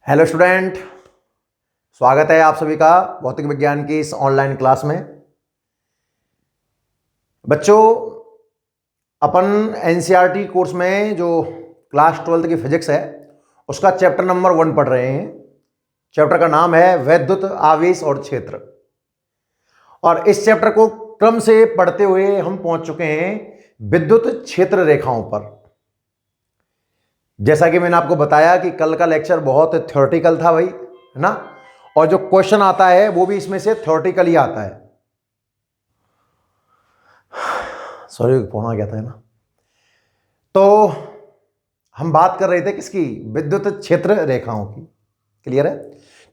Hello student, स्वागत है आप सभी का भौतिक विज्ञान की इस ऑनलाइन क्लास में। बच्चों, अपन एनसीईआरटी कोर्स में जो क्लास 12th की फिजिक्स है उसका चैप्टर नंबर 1 पढ़ रहे हैं। चैप्टर का नाम है वैद्युत आवेश और क्षेत्र। और इस चैप्टर को क्रम से पढ़ते हुए हम पहुंच चुके हैं विद्युत क्षेत्र रेखाओं पर। जैसा कि मैंने आपको बताया कि कल का लेक्चर बहुत थ्योरेटिकल था भाई, है ना। और जो क्वेश्चन आता है वो भी इसमें से थ्योरेटिकल ही आता है। सॉरी, फोन आ गया था, है ना। तो हम बात कर रहे थे किसकी? विद्युत क्षेत्र रेखाओं की। क्लियर है?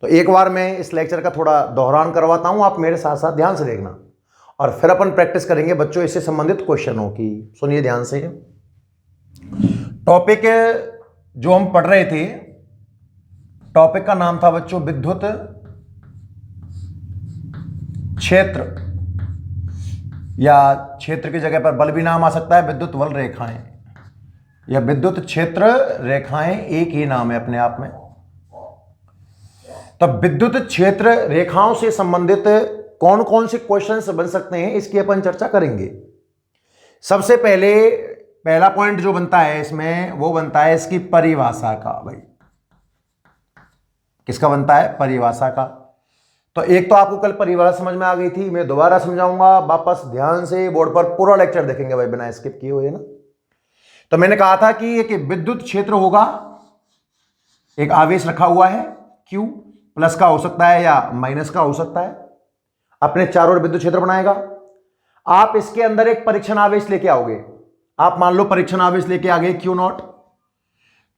तो एक बार मैं इस लेक्चर का थोड़ा दोहरान करवाता हूं, आप मेरे साथ साथ ध्यान से देखना और फिर अपन प्रैक्टिस करेंगे बच्चों इससे संबंधित क्वेश्चनों की। सुनिए ध्यान से। टॉपिक जो हम पढ़ रहे थे, टॉपिक का नाम था बच्चों विद्युत क्षेत्र, या क्षेत्र की जगह पर बल भी नाम आ सकता है, विद्युत बल रेखाएं या विद्युत क्षेत्र रेखाएं एक ही नाम है अपने आप में। तब विद्युत क्षेत्र रेखाओं से संबंधित कौन कौन से क्वेश्चंस बन सकते हैं इसकी अपन चर्चा करेंगे। सबसे पहले पहला पॉइंट जो बनता है इसमें वो बनता है इसकी परिभाषा का। भाई किसका बनता है? परिभाषा का। तो एक तो आपको कल परिभाषा समझ में आ गई थी, मैं दोबारा समझाऊंगा, वापस ध्यान से बोर्ड पर पूरा लेक्चर देखेंगे भाई बिना स्किप किए हुए ना। तो मैंने कहा था कि एक विद्युत क्षेत्र होगा, एक आवेश रखा हुआ है Q, प्लस का हो सकता है या माइनस का हो सकता है, अपने चारों ओर विद्युत क्षेत्र बनाएगा। आप इसके अंदर एक परीक्षण आवेश लेके आओगे। आप मान लो परीक्षण आवेश लेके आ गए Q0।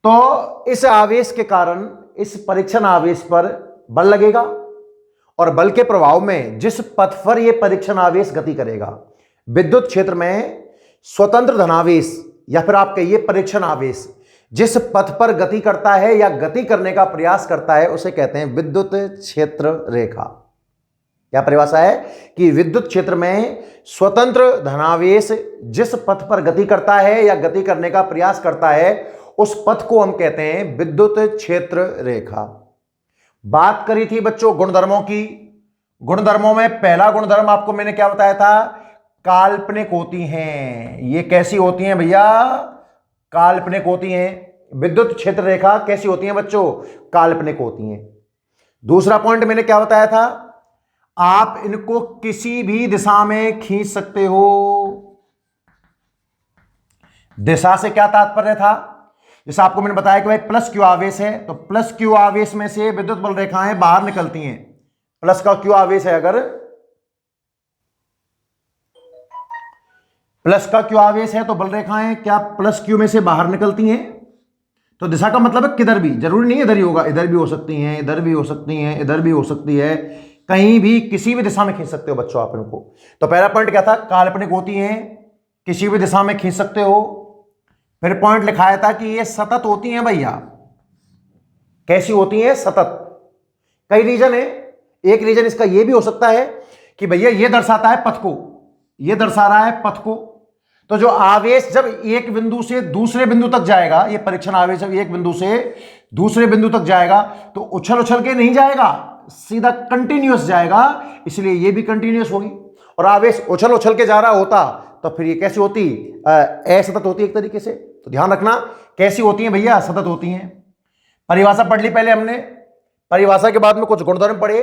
तो इस आवेश के कारण इस परीक्षण आवेश पर बल लगेगा और बल के प्रभाव में जिस पथ पर यह परीक्षण आवेश गति करेगा, विद्युत क्षेत्र में स्वतंत्र धनावेश या फिर आप कहिए परीक्षण आवेश जिस पथ पर गति करता है या गति करने का प्रयास करता है उसे कहते हैं विद्युत क्षेत्र रेखा। क्या परिभाषा है कि विद्युत क्षेत्र में स्वतंत्र धनावेश जिस पथ पर गति करता है या गति करने का प्रयास करता है उस पथ को हम कहते हैं विद्युत क्षेत्र रेखा। बात करी थी बच्चों गुणधर्मों की। गुणधर्मों में पहला गुणधर्म आपको मैंने क्या बताया था? काल्पनिक होती हैं। ये कैसी होती हैं भैया? काल्पनिक होती हैं। विद्युत क्षेत्र रेखा कैसी होती हैं बच्चों? काल्पनिक होती हैं। दूसरा पॉइंट मैंने क्या बताया था? आप इनको किसी भी दिशा में खींच सकते हो। दिशा से क्या तात्पर्य था? जैसे आपको मैंने बताया कि भाई प्लस क्यू आवेश है, तो प्लस क्यू आवेश में से विद्युत बल रेखाएं बाहर निकलती हैं। प्लस का क्यू आवेश है, अगर प्लस का क्यू आवेश है तो बल रेखाएं क्या प्लस क्यू में से बाहर निकलती हैं। तो दिशा का मतलब है किधर भी, जरूरी नहीं इधर ही होगा, इधर भी हो सकती हैं, इधर भी हो सकती हैं, इधर भी हो सकती है, कहीं भी किसी भी दिशा में खींच सकते हो बच्चों आप इनको। तो पहला पॉइंट क्या था? काल्पनिक होती हैं, किसी भी दिशा में खींच सकते हो। फिर पॉइंट लिखाया था कि ये सतत होती हैं भैया। कैसी होती हैं? सतत। कई रीजन है। एक रीजन इसका ये भी हो सकता है कि भैया ये दर्शाता है पथ को, ये दर्शा रहा है पथ को। तो जो आवेश जब एक बिंदु से दूसरे बिंदु तक जाएगा, ये परीक्षण आवेश जब एक बिंदु से दूसरे बिंदु तक जाएगा तो उछल उछल के नहीं जाएगा, सीधा कंटिन्यूअस जाएगा, इसलिए ये भी कंटिन्यूअस होगी। और आवेश उछल उछल के जा रहा होता तो फिर ये कैसी होती? असतत होती एक तरीके से। तो ध्यान रखना कैसी होती हैं भैया? सतत होती हैं। परिभाषा पढ़ ली पहले हमने। परिभाषा के बाद में कुछ गुणधर्म पढ़े।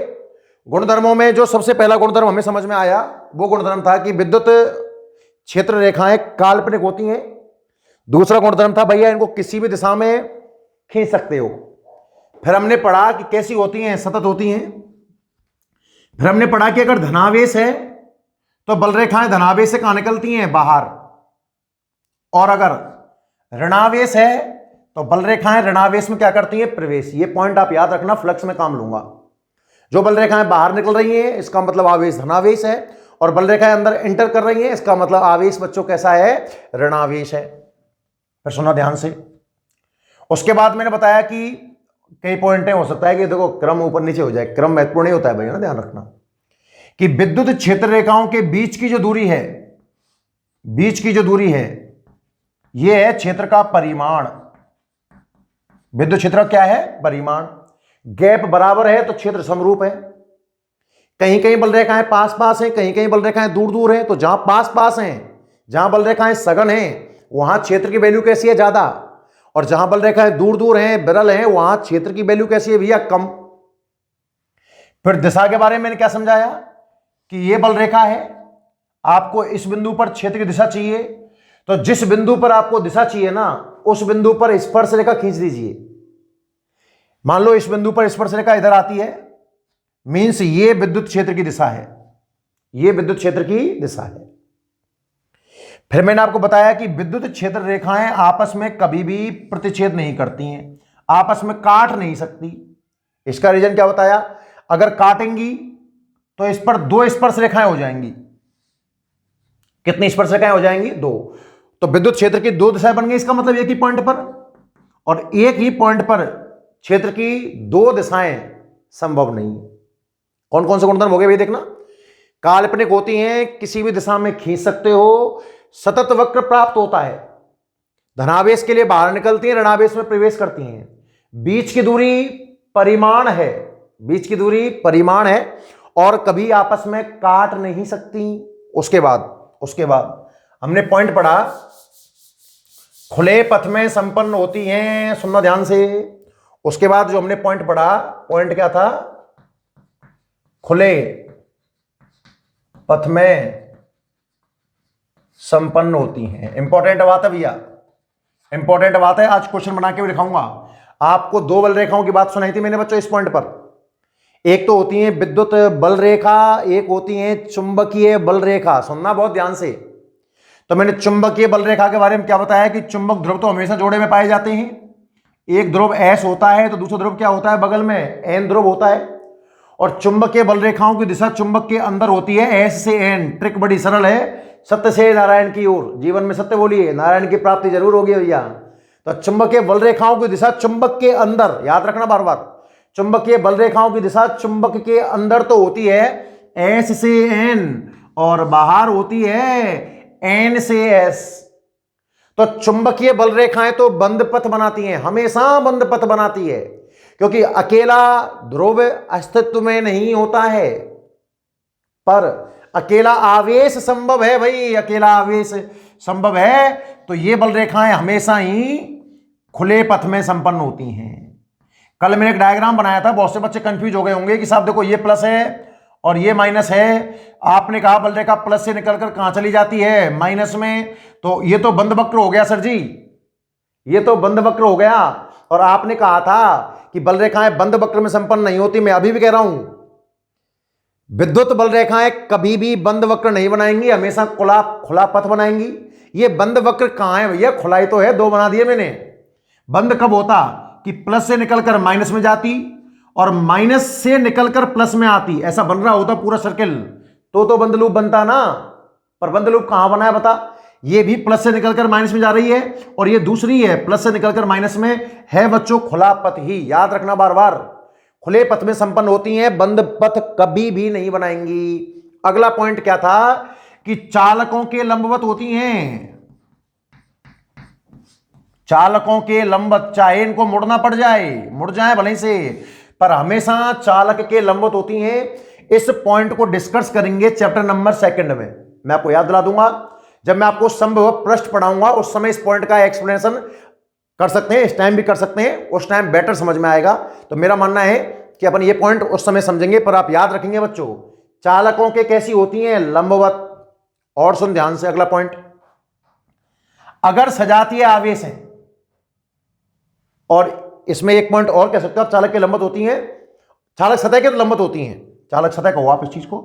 गुणधर्मों में जो सबसे पहला गुणधर्म हमें समझ में आया वो गुणधर्म था कि विद्युत क्षेत्र रेखाएं काल्पनिक होती हैं। दूसरा गुणधर्म था भैया इनको किसी भी दिशा में खींच सकते हो। फिर हमने पढ़ा कि कैसी होती हैं? सतत होती हैं। फिर हमने पढ़ा कि अगर धनावेश है तो बल रेखाएं धनावेश से कहां निकलती हैं? बाहर। और अगर ऋणावेश है तो बल रेखाएं ऋणावेश में क्या करती हैं? प्रवेश। ये पॉइंट आप याद रखना, फ्लक्स में काम लूंगा। जो बल रेखाएं बाहर निकल रही हैं इसका मतलब आवेश धनावेश है, और बल रेखाएं अंदर एंटर कर रही हैं इसका मतलब आवेश बच्चों कैसा है? ऋणावेश है। फिर सुना ध्यान से। उसके बाद मैंने बताया कि कई पॉइंट हो सकता है कि देखो क्रम ऊपर नीचे हो जाए, क्रम महत्वपूर्ण नहीं होता है भैया ना, ध्यान रखना कि विद्युत क्षेत्र रेखाओं के बीच की जो दूरी है, बीच की जो दूरी है यह है क्षेत्र का परिमाण। विद्युत क्षेत्र क्या है? परिमाण। गैप बराबर है तो क्षेत्र समरूप है। कहीं कहीं बल रेखाएं पास पास हैं, कहीं कहीं बल रेखाएं दूर दूर हैं। तो जहां पास पास हैं, जहां बल रेखाएं सघन हैं, वहां क्षेत्र की वैल्यू कैसी है? ज्यादा। और जहां बल रेखाएं दूर दूर हैं, विरल हैं, वहां क्षेत्र की वैल्यू कैसी है भैया? कम। फिर दिशा के बारे में मैंने क्या समझाया कि ये बल रेखा है, आपको इस बिंदु पर क्षेत्र की दिशा चाहिए, तो जिस बिंदु पर आपको दिशा चाहिए ना, उस बिंदु पर स्पर्श रेखा खींच दीजिए। मान लो इस बिंदु पर स्पर्श रेखा इधर आती है, मींस ये विद्युत क्षेत्र की दिशा है, ये विद्युत क्षेत्र की दिशा है। फिर मैंने आपको बताया कि विद्युत क्षेत्र रेखाएं आपस में कभी भी प्रतिच्छेद नहीं करती हैं, आपस में काट नहीं सकती। इसका रीजन क्या बताया? अगर काटेंगी तो इस पर दो स्पर्श रेखाएं हो जाएंगी। कितनी स्पर्श रेखाएं हो जाएंगी? दो। तो विद्युत क्षेत्र की दो दिशाएं बन गई, इसका मतलब एक ही पॉइंट पर, और एक ही पॉइंट पर क्षेत्र की दो दिशाएं संभव नहीं है। कौन कौन से गुणधर्म हो गए भाई? देखना, काल्पनिक होती हैं, किसी भी दिशा में खींच सकते हो, सतत वक्र प्राप्त होता है, धनावेश के लिए बाहर निकलती हैं, ऋणावेश में प्रवेश करती हैं, बीच की दूरी परिमाण है, बीच की दूरी परिमाण है, और कभी आपस में काट नहीं सकती। उसके बाद हमने पॉइंट पढ़ा, खुले पथ में संपन्न होती हैं, सुनना ध्यान से। उसके बाद जो हमने पॉइंट पढ़ा, पॉइंट क्या था? खुले पथ में संपन्न होती हैं। इंपॉर्टेंट बात है भैया, इंपॉर्टेंट बात है। आज क्वेश्चन बना के भी दिखाऊंगा आपको। दो बल रेखाओं की बात सुनाई थी मैंने बच्चों इस पॉइंट पर। एक तो होती है विद्युत बल रेखा, एक होती है चुंबकीय बल रेखा। सुनना बहुत ध्यान से। तो मैंने चुंबकीय बल रेखा के बारे में क्या बताया कि चुंबक ध्रुव तो हमेशा जोड़े में पाए जाते हैं। एक ध्रुव एस होता है तो दूसरा ध्रुव क्या होता है? बगल में एन ध्रुव होता है। और चुंबकीय बल रेखाओं की दिशा चुंबक के अंदर होती है, एस से एन। ट्रिक बड़ी सरल है, सत्य से नारायण की ओर। जीवन में सत्य बोलिए, नारायण की प्राप्ति जरूर होगी भैया। तो चुंबकीय बल रेखाओं की दिशा चुंबक के अंदर, याद रखना बार बार, चुंबकीय बल रेखाओं की दिशा चुंबक के अंदर तो होती है एस से एन, और बाहर होती है एन से एस। तो चुंबकीय बल रेखाएं तो बंद पथ बनाती हैं, हमेशा बंद पथ बनाती है, क्योंकि अकेला ध्रुव अस्तित्व में नहीं होता है, पर अकेला आवेश संभव है भाई, अकेला आवेश संभव है। तो ये बल रेखाएं हमेशा ही खुले पथ में संपन्न होती हैं। कल मैंने एक डायग्राम बनाया था, बहुत से बच्चे कंफ्यूज हो गए होंगे कि साहब देखो ये प्लस है और ये माइनस है। आपने कहा बल रेखा प्लस से निकलकर कहां चली जाती है? माइनस में। तो ये तो बंद वक्र हो गया सर जी, ये तो बंद वक्र हो गया। और आपने कहा था कि बल रेखाएं बंद वक्र में संपन्न नहीं होती। मैं अभी भी कह रहा हूं, विद्युत बल रेखाएं कभी भी बंद वक्र नहीं बनाएंगी, हमेशा खुला पथ बनाएंगी। ये बंद वक्र कहां है भैया? खुलाई तो है, दो बना दिए मैंने। बंद कब होता कि प्लस से निकलकर माइनस में जाती और माइनस से निकलकर प्लस में आती, ऐसा बन रहा होता पूरा सर्किल, तो बंद लूप बनता ना। पर बंद लूप कहां बना है बता? ये भी प्लस से निकलकर माइनस में जा रही है, और ये दूसरी है प्लस से निकलकर माइनस में है बच्चों। खुला पथ ही, याद रखना बार बार, खुले पथ में संपन्न होती हैं, बंद पथ कभी भी नहीं बनाएंगी। अगला पॉइंट क्या था कि चालकों के लंबवत होती हैं, चालकों के लंबवत, चाहे इनको मुड़ना पड़ जाए, मुड़ जाए भले से, पर हमेशा चालक के लंबवत होती हैं। इस पॉइंट को डिस्कस करेंगे चैप्टर नंबर 2 में। मैं आपको याद दिला दूंगा, जब मैं आपको संभव पृष्ठ पढ़ाऊंगा उस समय इस पॉइंट का एक्सप्लेनेशन कर सकते हैं, इस टाइम भी कर सकते हैं, उस टाइम बेटर समझ में आएगा। तो मेरा मानना है कि अपन ये पॉइंट उस समय समझेंगे, पर आप याद रखेंगे बच्चों, चालकों के कैसी होती हैं? लंबवत। और सुन ध्यान से अगला पॉइंट, अगर सजातीय आवेश है, और इसमें एक पॉइंट और कह सकते हो आप, चालक के लंबवत होती हैं, चालक सतह के तो लंबवत होती हैं, चालक सतह कहो आप इस चीज को,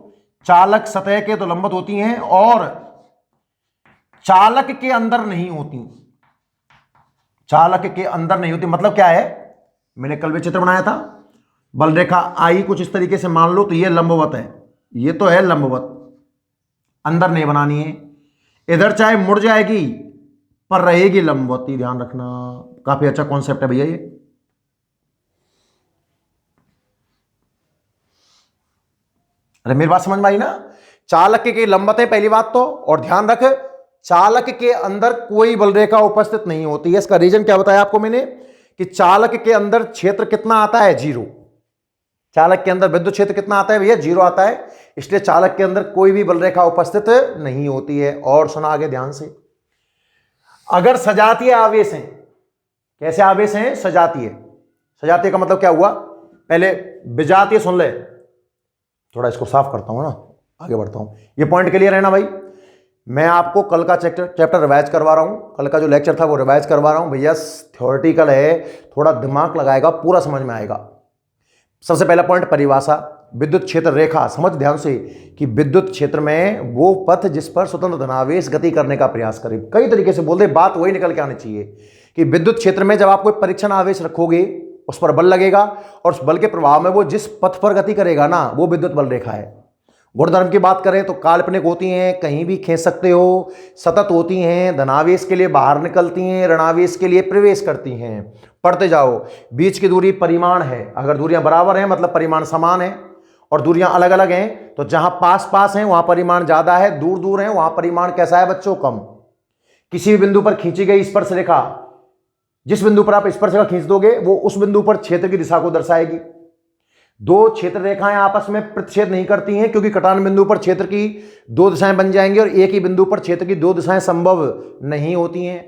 चालक सतह के तो लंबवत होती हैं, और चालक के अंदर नहीं होती, चालक के अंदर नहीं होती। मतलब क्या है? मैंने कल भी चित्र बनाया था, बल रेखा आई कुछ इस तरीके से मान लो, तो ये लंबवत है, ये तो है लंबवत, अंदर नहीं बनानी है। इधर चाहे मुड़ जाएगी पर रहेगी लंबवत ही, ध्यान रखना। काफी अच्छा कॉन्सेप्ट है भैया ये। अरे मेरी बात समझ में आई ना? चालक के लंबवत है पहली बात तो, और ध्यान रख चालक के अंदर कोई बल रेखा उपस्थित नहीं होती है। इसका रीजन क्या बताया आपको मैंने कि चालक के अंदर क्षेत्र कितना आता है? 0। चालक के अंदर विद्युत क्षेत्र कितना आता है भैया? 0 आता है, इसलिए चालक के अंदर कोई भी बल रेखा उपस्थित नहीं होती है। और सुना आगे ध्यान से, अगर सजातीय आवेश हैं, कैसे आवेश हैं? सजातीय। सजातीय का मतलब क्या हुआ? पहले विजातीय सुन ले, थोड़ा इसको साफ करता हूं ना, आगे बढ़ता हूं। ये पॉइंट क्लियर है ना भाई? मैं आपको कल का चैप्टर रिवाइज करवा रहा हूं, कल का जो लेक्चर था वो रिवाइज करवा रहा हूं भैया। थ्योरेटिकल है, थोड़ा दिमाग लगाएगा पूरा समझ में आएगा। सबसे पहला पॉइंट परिभाषा, विद्युत क्षेत्र रेखा। समझ ध्यान से कि विद्युत क्षेत्र में वो पथ जिस पर स्वतंत्र धनावेश गति करने का प्रयास करे। कई तरीके से बोल दे, बात वही निकल के आनी चाहिए कि विद्युत क्षेत्र में जब आप कोई परीक्षण आवेश रखोगे, उस पर बल लगेगा और उस बल के प्रभाव में वो जिस पथ पर गति करेगा ना, वो विद्युत बल रेखा है। गुणधर्म की बात करें तो काल्पनिक होती हैं, कहीं भी खींच सकते हो, सतत होती हैं, धनावेश के लिए बाहर निकलती हैं, ऋणावेश के लिए प्रवेश करती हैं। पढ़ते जाओ। बीच की दूरी परिमाण है, अगर दूरियां बराबर हैं मतलब परिमाण समान है, और दूरियां अलग अलग हैं तो जहां पास पास हैं वहां परिमाण ज्यादा है, दूर दूर हैं वहां परिमाण कैसा है बच्चों? कम। किसी भी बिंदु पर खींची गई स्पर्श रेखा, जिस बिंदु पर आप स्पर्श रेखा खींच दोगे वो उस बिंदु पर क्षेत्र की दिशा को दर्शाएगी। दो क्षेत्र रेखाएं आपस में प्रतिच्छेद नहीं करती हैं, क्योंकि कटान बिंदु पर क्षेत्र की दो दिशाएं बन जाएंगी और एक ही बिंदु पर क्षेत्र की दो दिशाएं संभव नहीं होती हैं।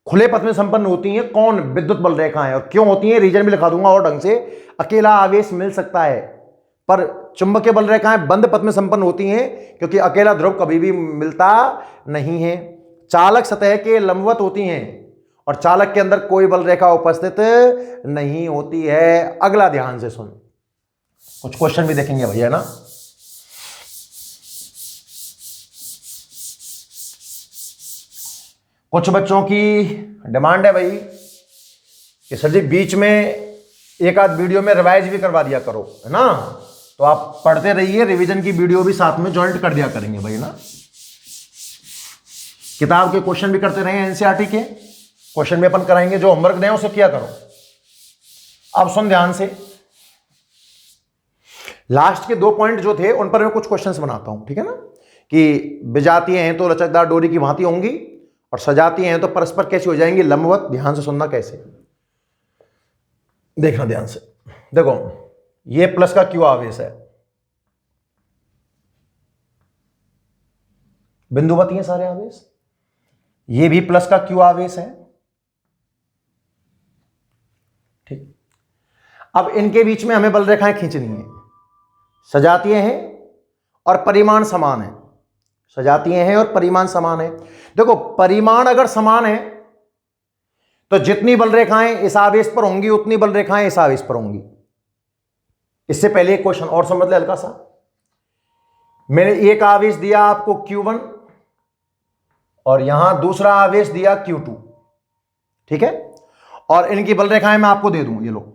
खुले पथ में संपन्न होती हैं कौन? विद्युत बल रेखाएं। और क्यों होती हैं रीजन भी लिखा दूंगा और ढंग से। अकेला आवेश मिल सकता है, पर चुंबकीय बल रेखाएं बंद पथ में संपन्न होती हैं, क्योंकि अकेला ध्रुव कभी भी मिलता नहीं है। चालक सतह के लंबवत होती हैं और चालक के अंदर कोई बल रेखा उपस्थित नहीं होती है। अगला ध्यान से सुन, कुछ क्वेश्चन भी देखेंगे भैया ना। कुछ बच्चों की डिमांड है भाई कि सर जी बीच में एक आध वीडियो में रिवाइज भी करवा दिया करो, है ना? तो आप पढ़ते रहिए, रिवीजन की वीडियो भी साथ में ज्वाइंट कर दिया करेंगे भाई ना। किताब के क्वेश्चन भी करते रहे, एनसीईआरटी के क्वेश्चन भी अपन कराएंगे, जो होमवर्क दें उसे किया करो। अब सुन ध्यान से, लास्ट के 2 पॉइंट जो थे उन पर मैं कुछ क्वेश्चंस बनाता हूं, ठीक है ना? कि विजातीय हैं तो लचकदार डोरी की भांति होंगी और सजातीय हैं तो परस्पर कैसी हो जाएंगी? लंबवत। ध्यान से सुनना कैसे, देखना ध्यान से। देखो ये प्लस का क्यू आवेश है, बिंदुवती हैं सारे आवेश। ये भी प्लस का क्यू आवेश है, ठीक। अब इनके बीच में हमें बल रेखाएं खींचनी है। सजातीय हैं और परिमाण समान है, सजातीय हैं और परिमाण समान है। देखो परिमाण अगर समान है तो जितनी बल रेखाएं इस आवेश पर होंगी उतनी बल रेखाएं इस आवेश पर होंगी। इससे पहले एक क्वेश्चन और समझ ले हल्का सा। मैंने एक आवेश दिया आपको Q1 और यहां दूसरा आवेश दिया Q2, ठीक है? और इनकी बल रेखाएं मैं आपको दे दूं, ये लो,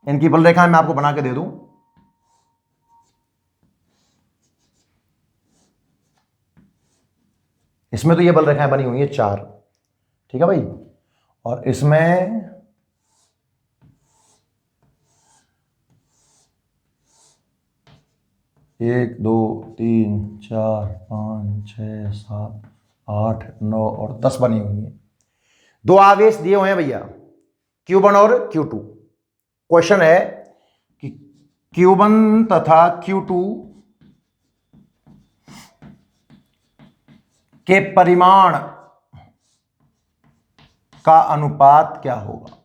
इनकी बल रेखाएं मैं आपको बना के दे दूं। इसमें तो ये बल रेखाएं बनी हुई है 4, ठीक है भाई? और इसमें 1 2 3 4 5 6 7 8 9 और 10 बनी हुई है। 2 आवेश दिए हुए हैं भैया, Q1 और Q2। क्वेश्चन है कि Q1 तथा Q2 के परिमाण का अनुपात क्या होगा?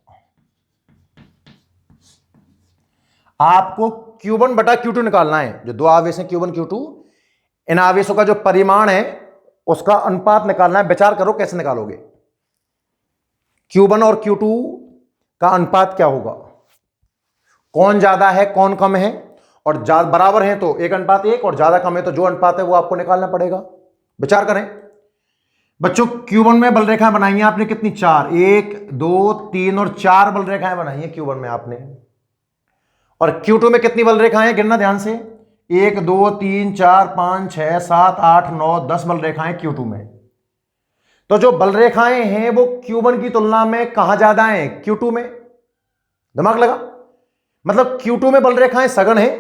आपको Q1 बटा Q2 निकालना है। जो 2 आवेश हैं Q1 Q2, इन आवेशों का जो परिमाण है उसका अनुपात निकालना है। विचार करो कैसे निकालोगे? Q1 और Q2 का अनुपात क्या होगा? कौन ज्यादा है कौन कम है? और बराबर है तो 1:1 और ज्यादा कम है तो जो अनुपात है वो आपको निकालना पड़ेगा। विचार करें बच्चों। Q1 में बल रेखाएं बनाई हैं आपने कितनी? 4, 1 2 3 और 4 बल रेखाएं बनाई हैं Q1 में आपने। और Q2 में कितनी बल रेखाएं? गिनना ध्यान से। 1 2 3 4 5 6 7 8 9 10 बल रेखाएं Q2 में। तो जो बल रेखाएं हैं वो Q1 की तुलना में कहां ज्यादा हैं? Q2 में। दिमाग लगा? मतलब Q2 में बल रेखाएं सघन है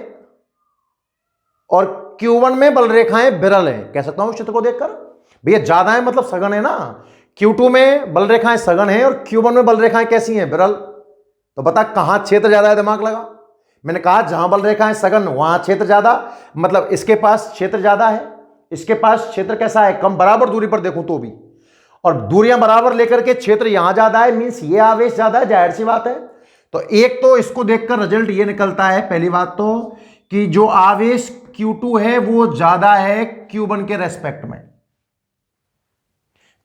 और Q1 में बल रेखाएं विरल हैं। कह सकता हूं चित्र को देखकर भैया ज्यादा है मतलब सघन है ना। Q2 में बल रेखाएं सघन है और Q1 में बल रेखाएं कैसी हैं? विरल। तो बता कहां क्षेत्र ज्यादा है? दिमाग लगा। मैंने कहा जहां बल रेखाएं सघन वहां क्षेत्र ज्यादा, मतलब इसके पास क्षेत्र ज्यादा है, इसके पास क्षेत्र कैसा है, कम, बराबर दूरी पर देखूं तो भी, और दूरियां बराबर लेकर के क्षेत्र यहां ज्यादा है, मींस ये आवेश ज्यादा है, जाहिर सी बात है। तो एक तो इसको देखकर रिजल्ट ये निकलता है, पहली बात तो कि जो आवेश Q2 है वो ज्यादा है Q1 के रेस्पेक्ट में।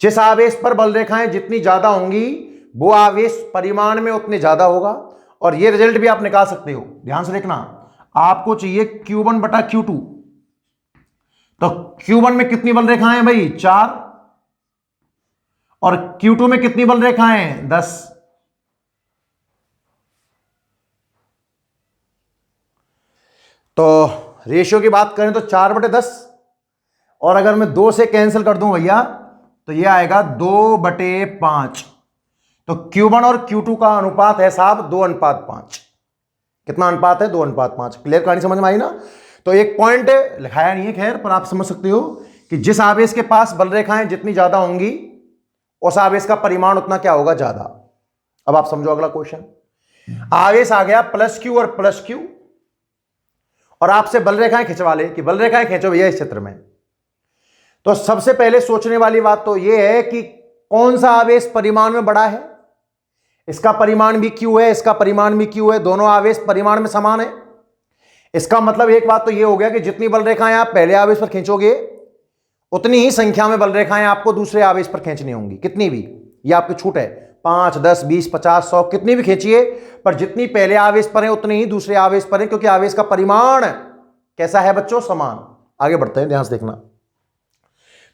जिस आवेश पर बल रेखाएं जितनी ज्यादा होंगी वो आवेश परिमाण में उतने ज्यादा होगा, और ये रिजल्ट भी आप निकाल सकते हो। ध्यान से देखना, आपको चाहिए Q1 बटा Q2, तो Q1 में कितनी बल रेखाएं हैं भाई, 4, और Q2 में कितनी बल रेखाएं हैं, 10। तो रेशियो की बात करें तो 4/10, और अगर मैं 2 से कैंसिल कर दूं भैया तो ये आएगा 2/5। तो Q1 और Q2 का अनुपात है साहब 2:5। कितना अनुपात है, 2:5। क्लियर कहानी समझ में आई ना। तो एक पॉइंट लिखाया नहीं है खैर, पर आप समझ सकते हो कि जिस आवेश के पास बल रेखाएं जितनी ज्यादा होंगी उस आवेश का परिमाण उतना क्या होगा, ज्यादा। अब आप समझो अगला क्वेश्चन। आवेश आ गया +Q और +Q, और आपसे बल रेखाएं खिंचवा ले कि बल रेखाएं खींचो भैया इस चित्र में। तो सबसे पहले सोचने वाली बात तो यह है कि कौन सा आवेश परिमाण में बड़ा है। इसका परिमाण भी Q है, इसका परिमाण भी Q है, दोनों आवेश परिमाण में समान है। इसका मतलब एक बात तो यह हो गया कि जितनी बल रेखाएं आप पहले आवेश पर खींचोगे उतनी ही संख्या में बल रेखाएं आपको दूसरे आवेश पर खींचनी होंगी, कितनी भी, यह आपकी छूट है, 5, 10, 20, 50, 100 कितनी भी खींचिए, पर जितनी पहले आवेश पर है उतनी ही दूसरे आवेश पर है, क्योंकि आवेश का परिमाण कैसा है बच्चों, समान। आगे बढ़ते हैं, ध्यान से देखना।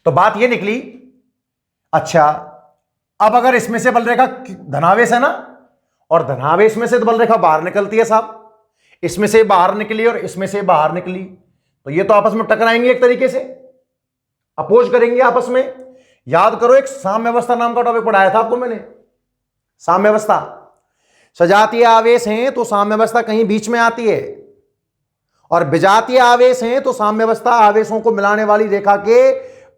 तो बात यह निकली, अच्छा अब अगर इसमें से बल रेखा धनावेश है ना, और धनावेश में से तो बल रेखा बाहर निकलती है साहब, इसमें से बाहर निकली और इसमें से बाहर निकली, तो ये तो आपस में टकराएंगे, एक तरीके से अपोज करेंगे आपस में। याद करो एक साम्य अवस्था नाम का टॉपिक पढ़ाया था आपको मैंने, साम्य अवस्था। सजातीय आवेश हैं तो साम्य अवस्था कहीं बीच में आती है, और विजातीय आवेश हैं तो साम्य अवस्था आवेशों को मिलाने वाली रेखा के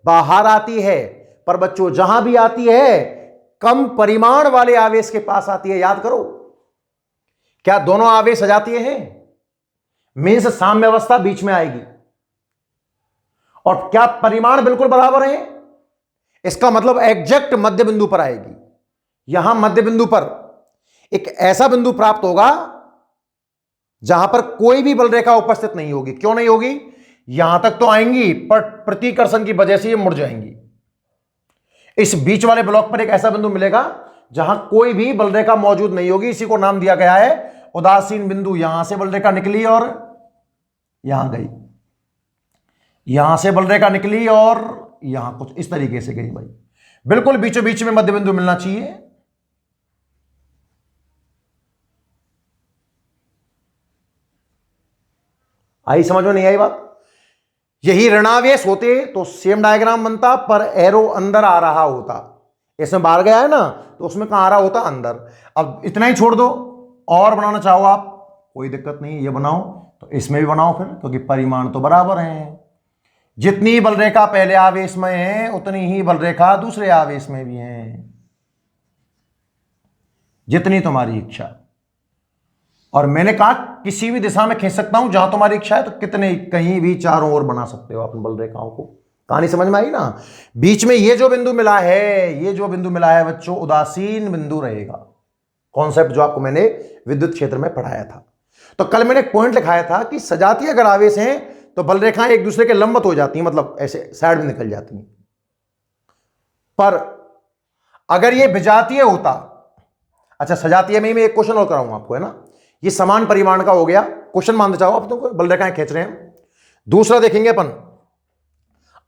बाहर आती है। पर बच्चों जहां भी आती है कम परिमाण वाले आवेश के पास आती है, याद करो। क्या दोनों आवेश सजातीय हैं, मीन्स साम्य अवस्था बीच में आएगी, और क्या परिमाण बिल्कुल बराबर है, इसका मतलब एग्जैक्ट मध्य बिंदु पर आएगी। यहां मध्य बिंदु पर एक ऐसा बिंदु प्राप्त होगा जहां पर कोई भी बल रेखा उपस्थित नहीं होगी। क्यों नहीं होगी, यहां तक तो आएंगी पर प्रतिकर्षण की वजह से ये मुड़ जाएंगी। इस बीच वाले ब्लॉक पर एक ऐसा बिंदु मिलेगा जहां कोई भी बल रेखा मौजूद नहीं होगी, इसी को नाम दिया गया है उदासीन बिंदु। यहां से बल रेखा निकली और यहां गई, यहां से बल रेखा निकली और यहां कुछ इस तरीके से गई भाई, बिल्कुल बीचों बीच में मध्य बिंदु मिलना चाहिए। आई समझ में, नहीं आई बात। यही ऋणावेश होते तो सेम डायग्राम बनता, पर एरो अंदर आ रहा होता। इसमें बाहर गया है ना, तो उसमें कहां आ रहा होता, अंदर। अब इतना ही छोड़ दो, और बनाना चाहो आप कोई दिक्कत नहीं, ये बनाओ तो इसमें भी बनाओ फिर, क्योंकि परिमाण तो बराबर हैं। जितनी बल रेखा पहले आवेश में है उतनी ही बल रेखा दूसरे आवेश में भी है, जितनी तुम्हारी इच्छा। और मैंने कहा किसी भी दिशा में खींच सकता हूं जहां तुम्हारी इच्छा है, तो कितने कहीं भी चारों ओर बना सकते हो अपने बल रेखाओं को। कहानी समझ में आई ना। बीच में ये जो बिंदु मिला है, ये जो बिंदु मिला है बच्चों, उदासीन बिंदु रहेगा। कॉन्सेप्ट जो आपको मैंने विद्युत क्षेत्र में पढ़ाया था। तो कल मैंने एक पॉइंट लिखाया था कि सजातीय अगर आवेश हैं तो बल रेखाएं एक दूसरे के लंबवत हो जाती हैं, मतलब ऐसे साइड में निकल जाती हैं। पर अगर ये विजातीय होता, अच्छा सजातीय में ही मैं एक क्वेश्चन और कराऊंगा आपको, है ना। ये समान परिमाण का हो गया, क्वेश्चन मानते चाहो आप, तो बल रेखाएं खींच रहे हैं। दूसरा देखेंगे अपन,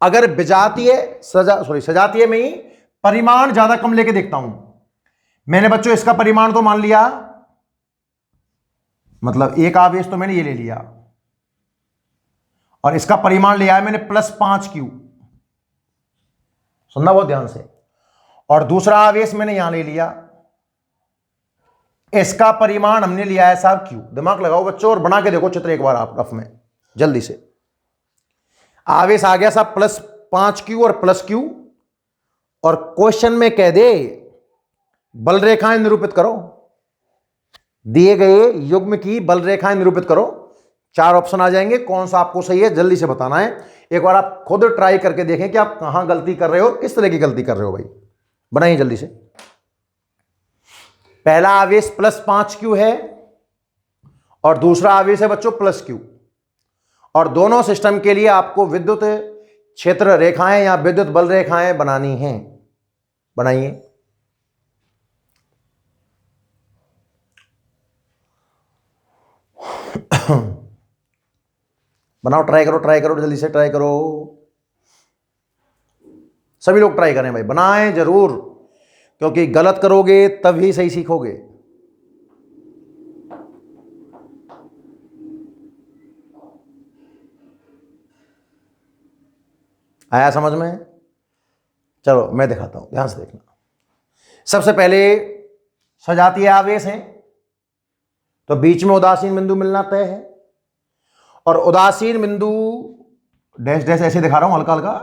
अगर विजातीय सजातीय में ही परिमाण ज्यादा कम लेके देखता हूं। मैंने बच्चों इसका परिमाण तो मान लिया, मतलब एक आवेश तो मैंने ये ले लिया, और इसका परिमाण लिया है मैंने +5Q, सुनना बहुत ध्यान से। और दूसरा आवेश मैंने यहां ले लिया, इसका परिमाण हमने लिया है साहब Q। दिमाग लगाओ बच्चों और बना के देखो चित्र एक बार आप रफ में जल्दी से। आवेश आ गया साहब +5Q और +Q, और क्वेश्चन में कह दे बल रेखाएं निरूपित करो। दिए गए युग्म की बल रेखाएं निरूपित करो। 4 ऑप्शन आ जाएंगे, कौन सा आपको सही है जल्दी से बताना है। एक बार आप खुद ट्राई करके देखें कि आप कहां गलती कर रहे हो, किस तरह की गलती कर रहे हो भाई। बनाइए जल्दी से। पहला आवेश +5q है और दूसरा आवेश है बच्चों +q, और दोनों सिस्टम के लिए आपको विद्युत क्षेत्र रेखाएं या विद्युत बल रेखाएं बनानी हैं। बनाइए। बनाओ, ट्राई करो, ट्राई करो, जल्दी से ट्राई करो। सभी लोग ट्राई करें भाई, बनाएं जरूर, क्योंकि गलत करोगे तभी सही सीखोगे। आया समझ में? चलो मैं दिखाता हूं, ध्यान से देखना। सबसे पहले सजातीय आवेश हैं, तो बीच में उदासीन बिंदु मिलना तय है, और उदासीन बिंदु डैश डैश ऐसे दिखा रहा हूं हल्का हल्का,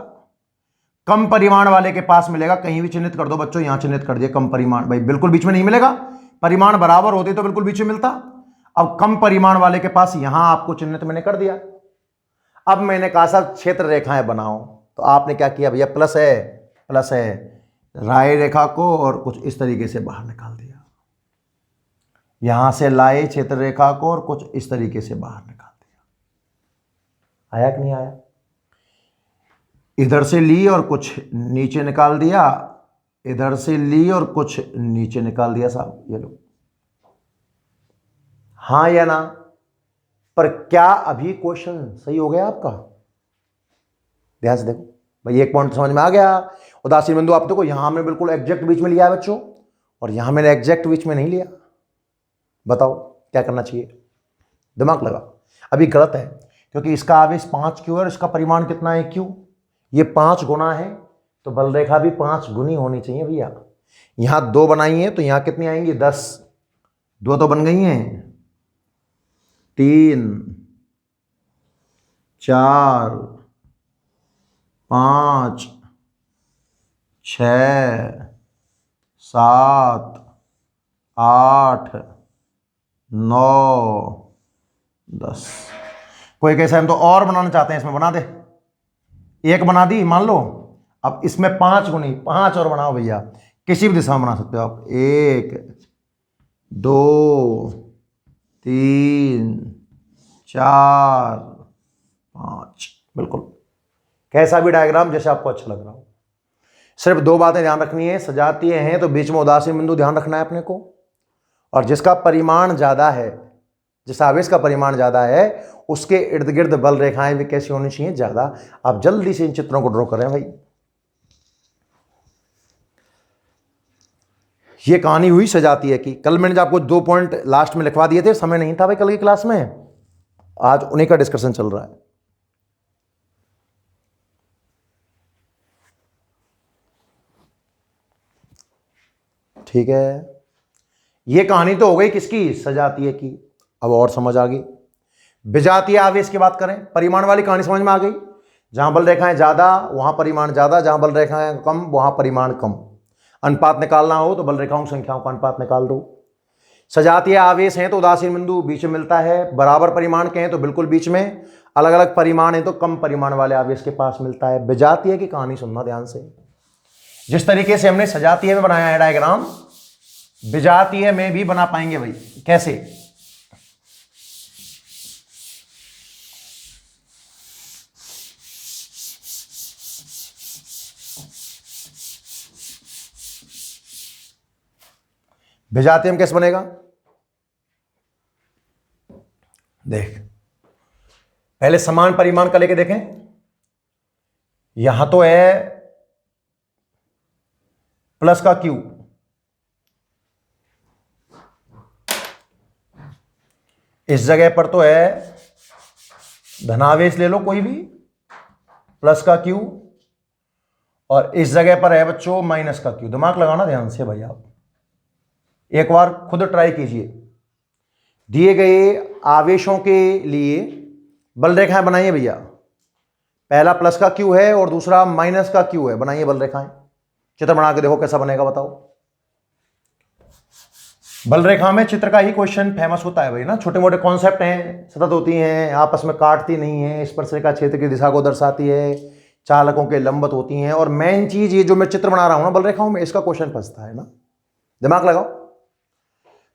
कम परिमाण वाले के पास मिलेगा। कहीं भी चिन्हित कर दो बच्चों, यहां चिन्हित कर दिए कम परिमाण, भाई बिल्कुल बीच में नहीं मिलेगा। परिमाण बराबर होते तो बिल्कुल बीच में मिलता। अब कम परिमाण वाले के पास यहां आपको चिन्हित मैंने कर दिया। अब मैंने कहा साहब क्षेत्र रेखाएं बनाओ, तो आपने क्या किया भैया, प्लस है राय रेखा को और कुछ इस तरीके से बाहर निकाल दिया। यहां से लाए क्षेत्र रेखा को और कुछ इस तरीके से बाहर निकाल दिया। आया कि नहीं आया? इधर से ली और कुछ नीचे निकाल दिया, इधर से ली और कुछ नीचे निकाल दिया साहब, ये लो। हाँ या ना? पर क्या अभी क्वेश्चन सही हो गया आपका? ध्यान से देखो भाई, एक पॉइंट समझ में आ गया। उदासीन बिंदु आप देखो, यहां हमने बिल्कुल एग्जैक्ट बीच में लिया है बच्चों, और यहां मैंने एग्जैक्ट बीच में नहीं लिया। बताओ क्या करना चाहिए? दिमाग लगा। अभी गलत है, क्योंकि इसका आवेश 5q है और इसका परिमाण कितना है q, ये 5 गुना है, तो बल रेखा भी 5 गुनी होनी चाहिए भैया। यहां 2 बनाई है तो यहां कितनी आएंगी, 10। 2 तो बन गई हैं, 3 4 5 6 7 8 9 10। कोई कैसा हम तो और बनाना चाहते हैं, इसमें बना दे। एक बना दी मान लो, अब इसमें 5 गुनी 5 और बनाओ भैया, किसी भी दिशा में बना सकते हो आप। 1 2 3 4 5, बिल्कुल कैसा भी डायग्राम जैसे आपको अच्छा लग रहा हो। सिर्फ 2 बातें ध्यान रखनी है, सजातीय हैं तो बीच में उदासीन बिंदु ध्यान रखना है अपने को, और जिसका परिमाण ज्यादा है, जिस आवेश का परिमाण ज्यादा है, उसके इर्द गिर्द बल रेखाएं भी कैसी होनी चाहिए, ज्यादा। आप जल्दी से इन चित्रों को ड्रॉ करें भाई। ये कहानी हुई सजातीय की। कल मैंने आपको 2 पॉइंट लास्ट में लिखवा दिए थे, समय नहीं था भाई कल की क्लास में, आज उन्हीं का डिस्कशन चल रहा है। ठीक है, ये कहानी तो हो गई किसकी, सजातीय की। अब और समझ आ गई। विजातीय आवेश की बात करें, परिमाण वाली कहानी समझ में आ गई। जहां बल रेखाएं ज्यादा वहां परिमाण ज्यादा, जहां बल रेखाएं कम वहां परिमाण कम। अनुपात निकालना हो तो बल रेखाओं की संख्याओं का अनुपात निकाल दो। सजातीय आवेश हैं तो उदासीन बिंदु बीच में मिलता है, बराबर परिमाण के हैं तो बिल्कुल बीच में, अलग अलग परिमाण है तो कम परिमाण वाले आवेश के पास मिलता है। विजातीय की कहानी सुनना ध्यान से। जिस तरीके से हमने सजातीय में बनाया है डायग्राम, विजातीय में भी बना पाएंगे भाई। कैसे? विजातीय में कैसे बनेगा, देख पहले समान परिमाण का लेके देखें। यहां तो है प्लस का q, इस जगह पर तो है धनावेश ले लो कोई भी, प्लस का q, और इस जगह पर है बच्चों माइनस का q। दिमाग लगाना ध्यान से भाई, आप एक बार खुद ट्राई कीजिए। दिए गए आवेशों के लिए बल रेखाएं बनाइए भैया। पहला प्लस का q है और दूसरा माइनस का q है, बनाइए बल रेखाएं। चित्र बना के देखो कैसा बनेगा, बताओ। बल रेखा में चित्र का ही क्वेश्चन फेमस होता है भाई ना। छोटे मोटे कॉन्सेप्ट हैं, सतत होती हैं, आपस में काटती नहीं है, स्पर्शरेखा क्षेत्र की दिशा को दर्शाती है, चालकों के लंबवत होती हैं, और मेन चीज ये जो मैं चित्र बना रहा हूं ना बल रेखाओं में, इसका क्वेश्चन फंसता है ना। दिमाग लगाओ।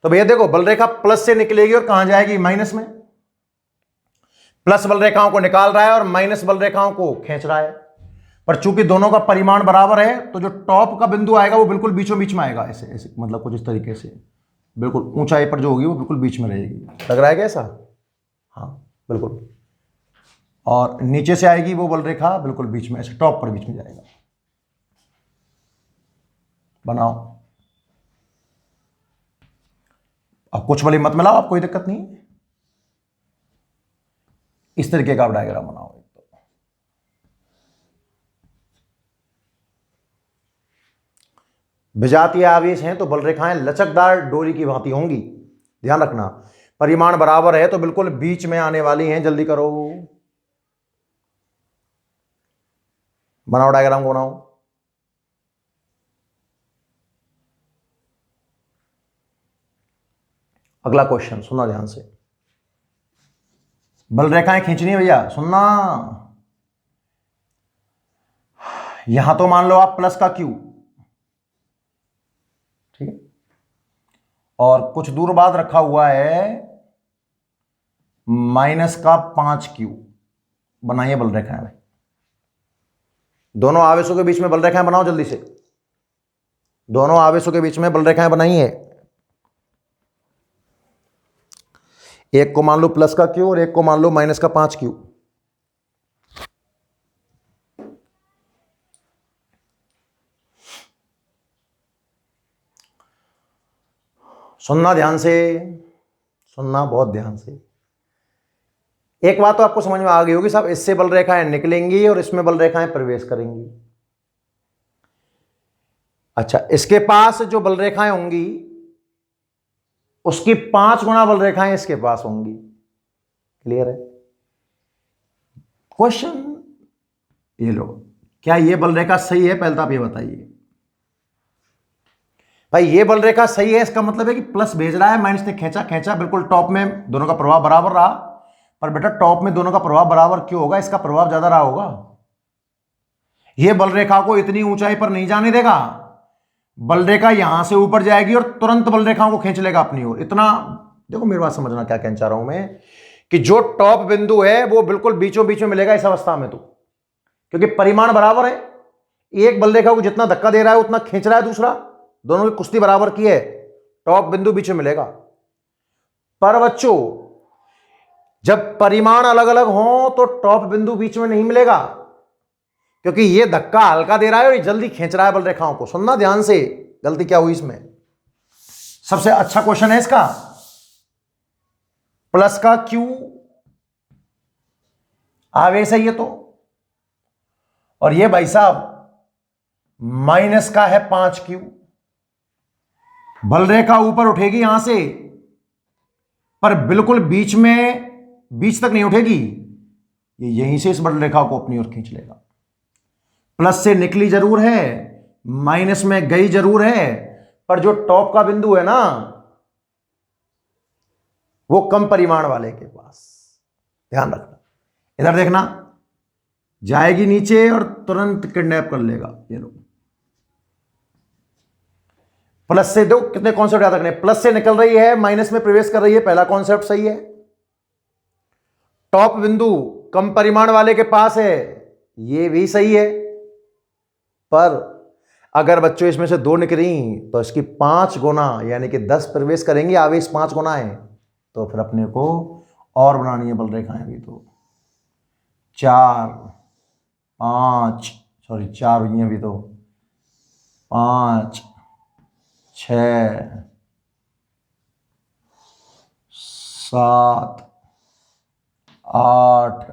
तो भैया देखो, बल रेखा प्लस से निकलेगी और कहां जाएगी? माइनस में। प्लस बल रेखाओं को निकाल रहा है और माइनस बल रेखाओं को खींच रहा है, पर चूंकि दोनों का परिमाण बराबर है तो जो टॉप का बिंदु आएगा वो बिल्कुल बीचों बीच में आएगा, ऐसे ऐसे, मतलब कुछ इस तरीके से, बिल्कुल ऊंचाई पर जो होगी वो बिल्कुल बीच में रहेगी। लग रहा है कैसा? हाँ बिल्कुल। और नीचे से आएगी वो बल रेखा बिल्कुल बीच में, ऐसे टॉप पर बीच में जाएगा। बनाओ। अब कुछ वाली मत मिलाओ, आप कोई दिक्कत नहीं। इस तरीके का आप डायग्राम बनाओ। विजातीय आवेश हैं तो बल रेखाएं लचकदार डोरी की भांति होंगी। ध्यान रखना, परिमाण बराबर है तो बिल्कुल बीच में आने वाली हैं। जल्दी करो, बनाओ डायग्राम को, बनाओ। अगला क्वेश्चन सुनना ध्यान से। बल रेखाएं खींचनी है भैया, सुनना। यहां तो मान लो आप प्लस का क्यू, ठीक है, और कुछ दूर बाद रखा हुआ है माइनस का 5 क्यू। बनाइए बल रेखाएं भाई। दोनों आवेशों के बीच में बल रेखाएं बनाओ जल्दी से। दोनों आवेशों के बीच में बल रेखाएं बनाइए। एक को मान लो प्लस का क्यू और एक को मान लो माइनस का 5 क्यू। सुनना ध्यान से, सुनना बहुत ध्यान से। एक बात तो आपको समझ में आ गई होगी साहब, इससे बल रेखाएं निकलेंगी और इसमें बल रेखाएं प्रवेश करेंगी। अच्छा, इसके पास जो बल रेखाएं होंगी उसकी 5 गुना बल रेखाएं इसके पास होंगी। क्लियर है? क्वेश्चन ये लो, क्या ये बल रेखा सही है? पहले तो आप ये बताइए भाई, ये बल रेखा सही है, इसका मतलब है कि प्लस भेज रहा है, माइनस ने खींचा खींचा, बिल्कुल टॉप में दोनों का प्रभाव बराबर रहा। पर बेटा टॉप में दोनों का प्रभाव बराबर क्यों होगा? इसका प्रभाव ज्यादा रहा होगा। यह बल रेखा को इतनी ऊंचाई पर नहीं जाने देगा। बल रेखा यहां से ऊपर जाएगी और तुरंत बल रेखाओं को खींच लेगा अपनी ओर। इतना देखो, मेरी बात समझना क्या कहना चाह रहा हूं मैं, कि जो टॉप बिंदु है वो बिल्कुल बीचों बीच में मिलेगा इस अवस्था में, तो क्योंकि परिमाण बराबर है। एक बल रेखा को जितना धक्का दे रहा है उतना खींच रहा है दूसरा, दोनों की कुश्ती बराबर की है, टॉप बिंदु बीच में मिलेगा। पर बच्चों, जब परिमाण अलग अलग हो तो टॉप बिंदु बीच में नहीं मिलेगा, क्योंकि ये धक्का हल्का दे रहा है और ये जल्दी खींच रहा है बल रेखाओं को। सुनना ध्यान से, गलती क्या हुई इसमें। सबसे अच्छा क्वेश्चन है इसका, प्लस का क्यू आवेश है ये तो, और ये भाई साहब माइनस का है 5 क्यू। बल रेखा ऊपर उठेगी यहां से, पर बिल्कुल बीच में, बीच तक नहीं उठेगी, ये यहीं से इस बल रेखा को अपनी ओर खींच लेगा। प्लस से निकली जरूर है, माइनस में गई जरूर है, पर जो टॉप का बिंदु है ना वो कम परिमाण वाले के पास। ध्यान रखना, इधर देखना, जाएगी नीचे और तुरंत किडनैप कर लेगा। ये लो, प्लस से दो, कितने कॉन्सेप्ट याद रखने, प्लस से निकल रही है, माइनस में प्रवेश कर रही है, पहला कॉन्सेप्ट सही है। टॉप बिंदु कम परिमाण वाले के पास है, ये भी सही है। पर अगर बच्चों इसमें से 2 निकली तो इसकी 5 गुना यानी कि 10 प्रवेश करेंगे, आवेश 5 गुना है, तो फिर अपने को और बनानी है बल रेखाएं भी। तो 4 5 सॉरी 4 हुई हैं अभी तो, 5 6 7 8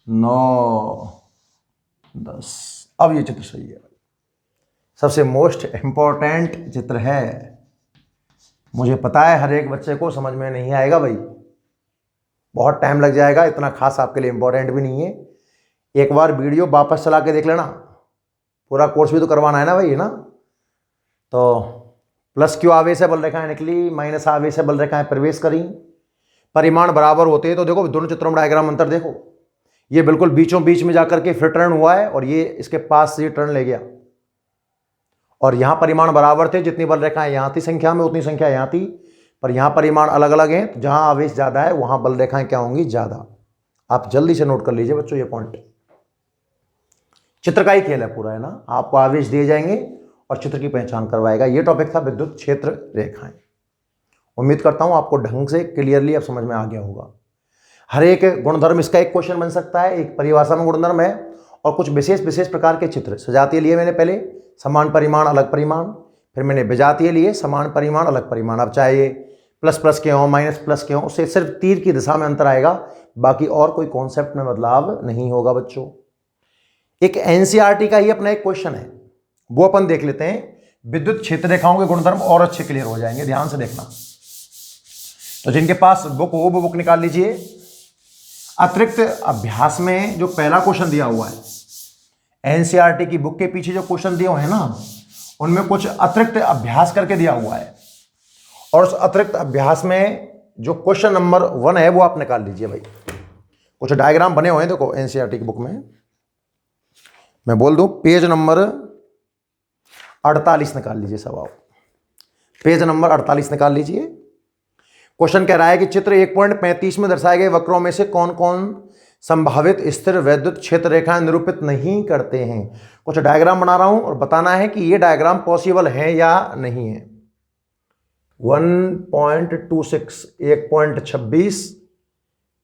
9 10। अब ये चित्र सही है, सबसे मोस्ट इंपॉर्टेंट चित्र है। मुझे पता है हर एक बच्चे को समझ में नहीं आएगा भाई, बहुत टाइम लग जाएगा, इतना खास आपके लिए इंपॉर्टेंट भी नहीं है। एक बार वीडियो वापस चला के देख लेना, पूरा कोर्स भी तो करवाना है ना भाई, है ना। तो प्लस क्यू आवेश है बल रेखाएं निकली, माइनस आवेश है बल रेखाएं प्रवेश करी, परिमाण बराबर होते हैं। तो देखो दोनों चित्रों में डायग्राम अंतर देखो, ये बिल्कुल बीचों बीच में जाकर के फिर टर्न हुआ है और ये इसके पास से टर्न ले गया, और यहां परिमाण बराबर थे, जितनी बल रेखाएं यहां थी संख्या में उतनी संख्या यहां थी, पर यहां परिमाण अलग अलग हैं। तो जहां आवेश ज्यादा है वहां बल रेखाएं क्या होंगी, ज्यादा। आप जल्दी से नोट कर लीजिए बच्चों ये पॉइंट, चित्र का ही खेल है पूरा, है ना। आपको आवेश दिए जाएंगे और चित्र की पहचान करवाएगा। ये टॉपिक था विद्युत क्षेत्र रेखाएं। उम्मीद करता हूं आपको ढंग से क्लियरली अब समझ में आ गया होगा। हर एक गुणधर्म इसका एक क्वेश्चन बन सकता है, एक परिभाषा में गुणधर्म है और कुछ विशेष प्रकार के चित्र। सजातीय लिए मैंने पहले समान परिमाण अलग परिमाण, फिर मैंने विजातीय लिए समान परिमाण अलग परिमाण। अब चाहे ये प्लस प्लस के हों माइनस प्लस के हों, उससे सिर्फ तीर की दिशा में अंतर आएगा, बाकी और कोई कॉन्सेप्ट में बदलाव नहीं होगा बच्चों। एक एनसीईआरटी का ही अपना एक क्वेश्चन है, वो अपन देख लेते हैं। विद्युत क्षेत्र रेखाओं के गुणधर्म और अच्छे क्लियर हो जाएंगे, ध्यान से देखना। तो जिनके पास बुक हो वो बुक निकाल लीजिए। अतिरिक्त अभ्यास में जो पहला क्वेश्चन दिया हुआ है, एनसीईआरटी की बुक के पीछे जो क्वेश्चन दिए हुए हैं ना, उनमें कुछ अतिरिक्त अभ्यास करके दिया हुआ है, और उस अतिरिक्त अभ्यास में जो क्वेश्चन नंबर 1 है वो आप निकाल लीजिए भाई। कुछ डायग्राम बने हुए हैं देखो एनसीईआरटी की बुक में, मैं बोल दूं पेज नंबर 48 निकाल लीजिए सब आप, पेज नंबर 48 निकाल लीजिए। क्वेश्चन कह रहा है कि चित्र 1.35 में दर्शाए गए वक्रों में से कौन कौन संभावित स्थिर विद्युत क्षेत्र रेखाएं निरूपित नहीं करते हैं। कुछ डायग्राम बना रहा हूं और बताना है कि ये डायग्राम पॉसिबल है या नहीं है। 1.26 1.26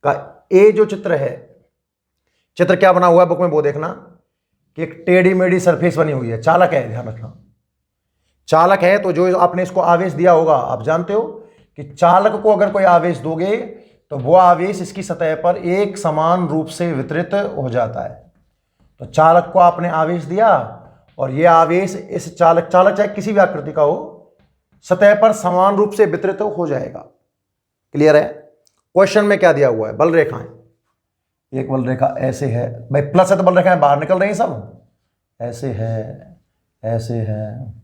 का ए जो चित्र है, चित्र क्या बना हुआ है बुक में वो देखना कि एक टेढ़ी मेढ़ी सरफेस बनी हुई है, चालक है, ध्यान रखना चालक है। तो जो आपने इसको आवेश दिया होगा, आप जानते हो कि चालक को अगर कोई आवेश दोगे तो वो आवेश इसकी सतह पर एक समान रूप से वितरित हो जाता है। तो चालक को आपने आवेश दिया और ये आवेश इस चालक चाहे किसी भी आकृति का हो, सतह पर समान रूप से वितरित हो जाएगा। क्लियर है। क्वेश्चन में क्या दिया हुआ है, बल रेखाएं, एक बल रेखा ऐसे है भाई, प्लस है तो बल रेखाएं बाहर निकल रही हैं सब, ऐसे है ऐसे है,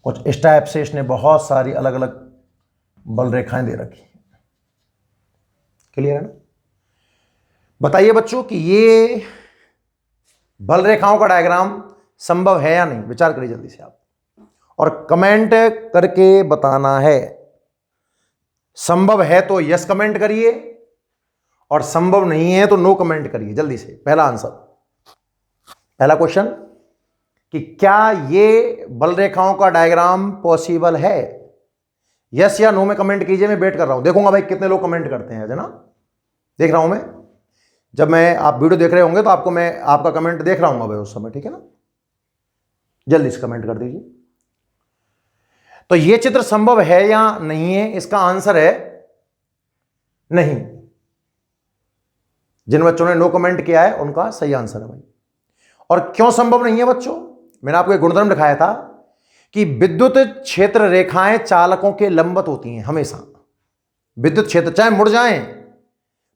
कुछ इस टाइप से इसने बहुत सारी अलग अलग बल रेखाएं दे रखी हैं। क्लियर है ना। बताइए बच्चों कि ये बल रेखाओं का डायग्राम संभव है या नहीं, विचार करिए जल्दी से आप और कमेंट करके बताना है। संभव है तो यस कमेंट करिए और संभव नहीं है तो नो कमेंट करिए जल्दी से। पहला आंसर, पहला क्वेश्चन कि क्या ये बल रेखाओं का डायग्राम पॉसिबल है, यस या नो में कमेंट कीजिए। मैं वेट कर रहा हूं, देखूंगा भाई कितने लोग कमेंट करते हैं, है ना। देख रहा हूं मैं, जब मैं आप वीडियो देख रहे होंगे तो आपको मैं आपका कमेंट देख रहा हूं भाई उस समय, ठीक है ना। जल्दी से कमेंट कर दीजिए। तो ये चित्र संभव है या नहीं है, इसका आंसर है नहीं। जिन बच्चों ने नो कमेंट किया है उनका सही आंसर है भाई। और क्यों संभव नहीं है बच्चों, मैंने आपको एक गुणधर्म दिखाया था कि विद्युत क्षेत्र रेखाएं चालकों के लंबवत होती हैं हमेशा। विद्युत क्षेत्र चाहे मुड़ जाएं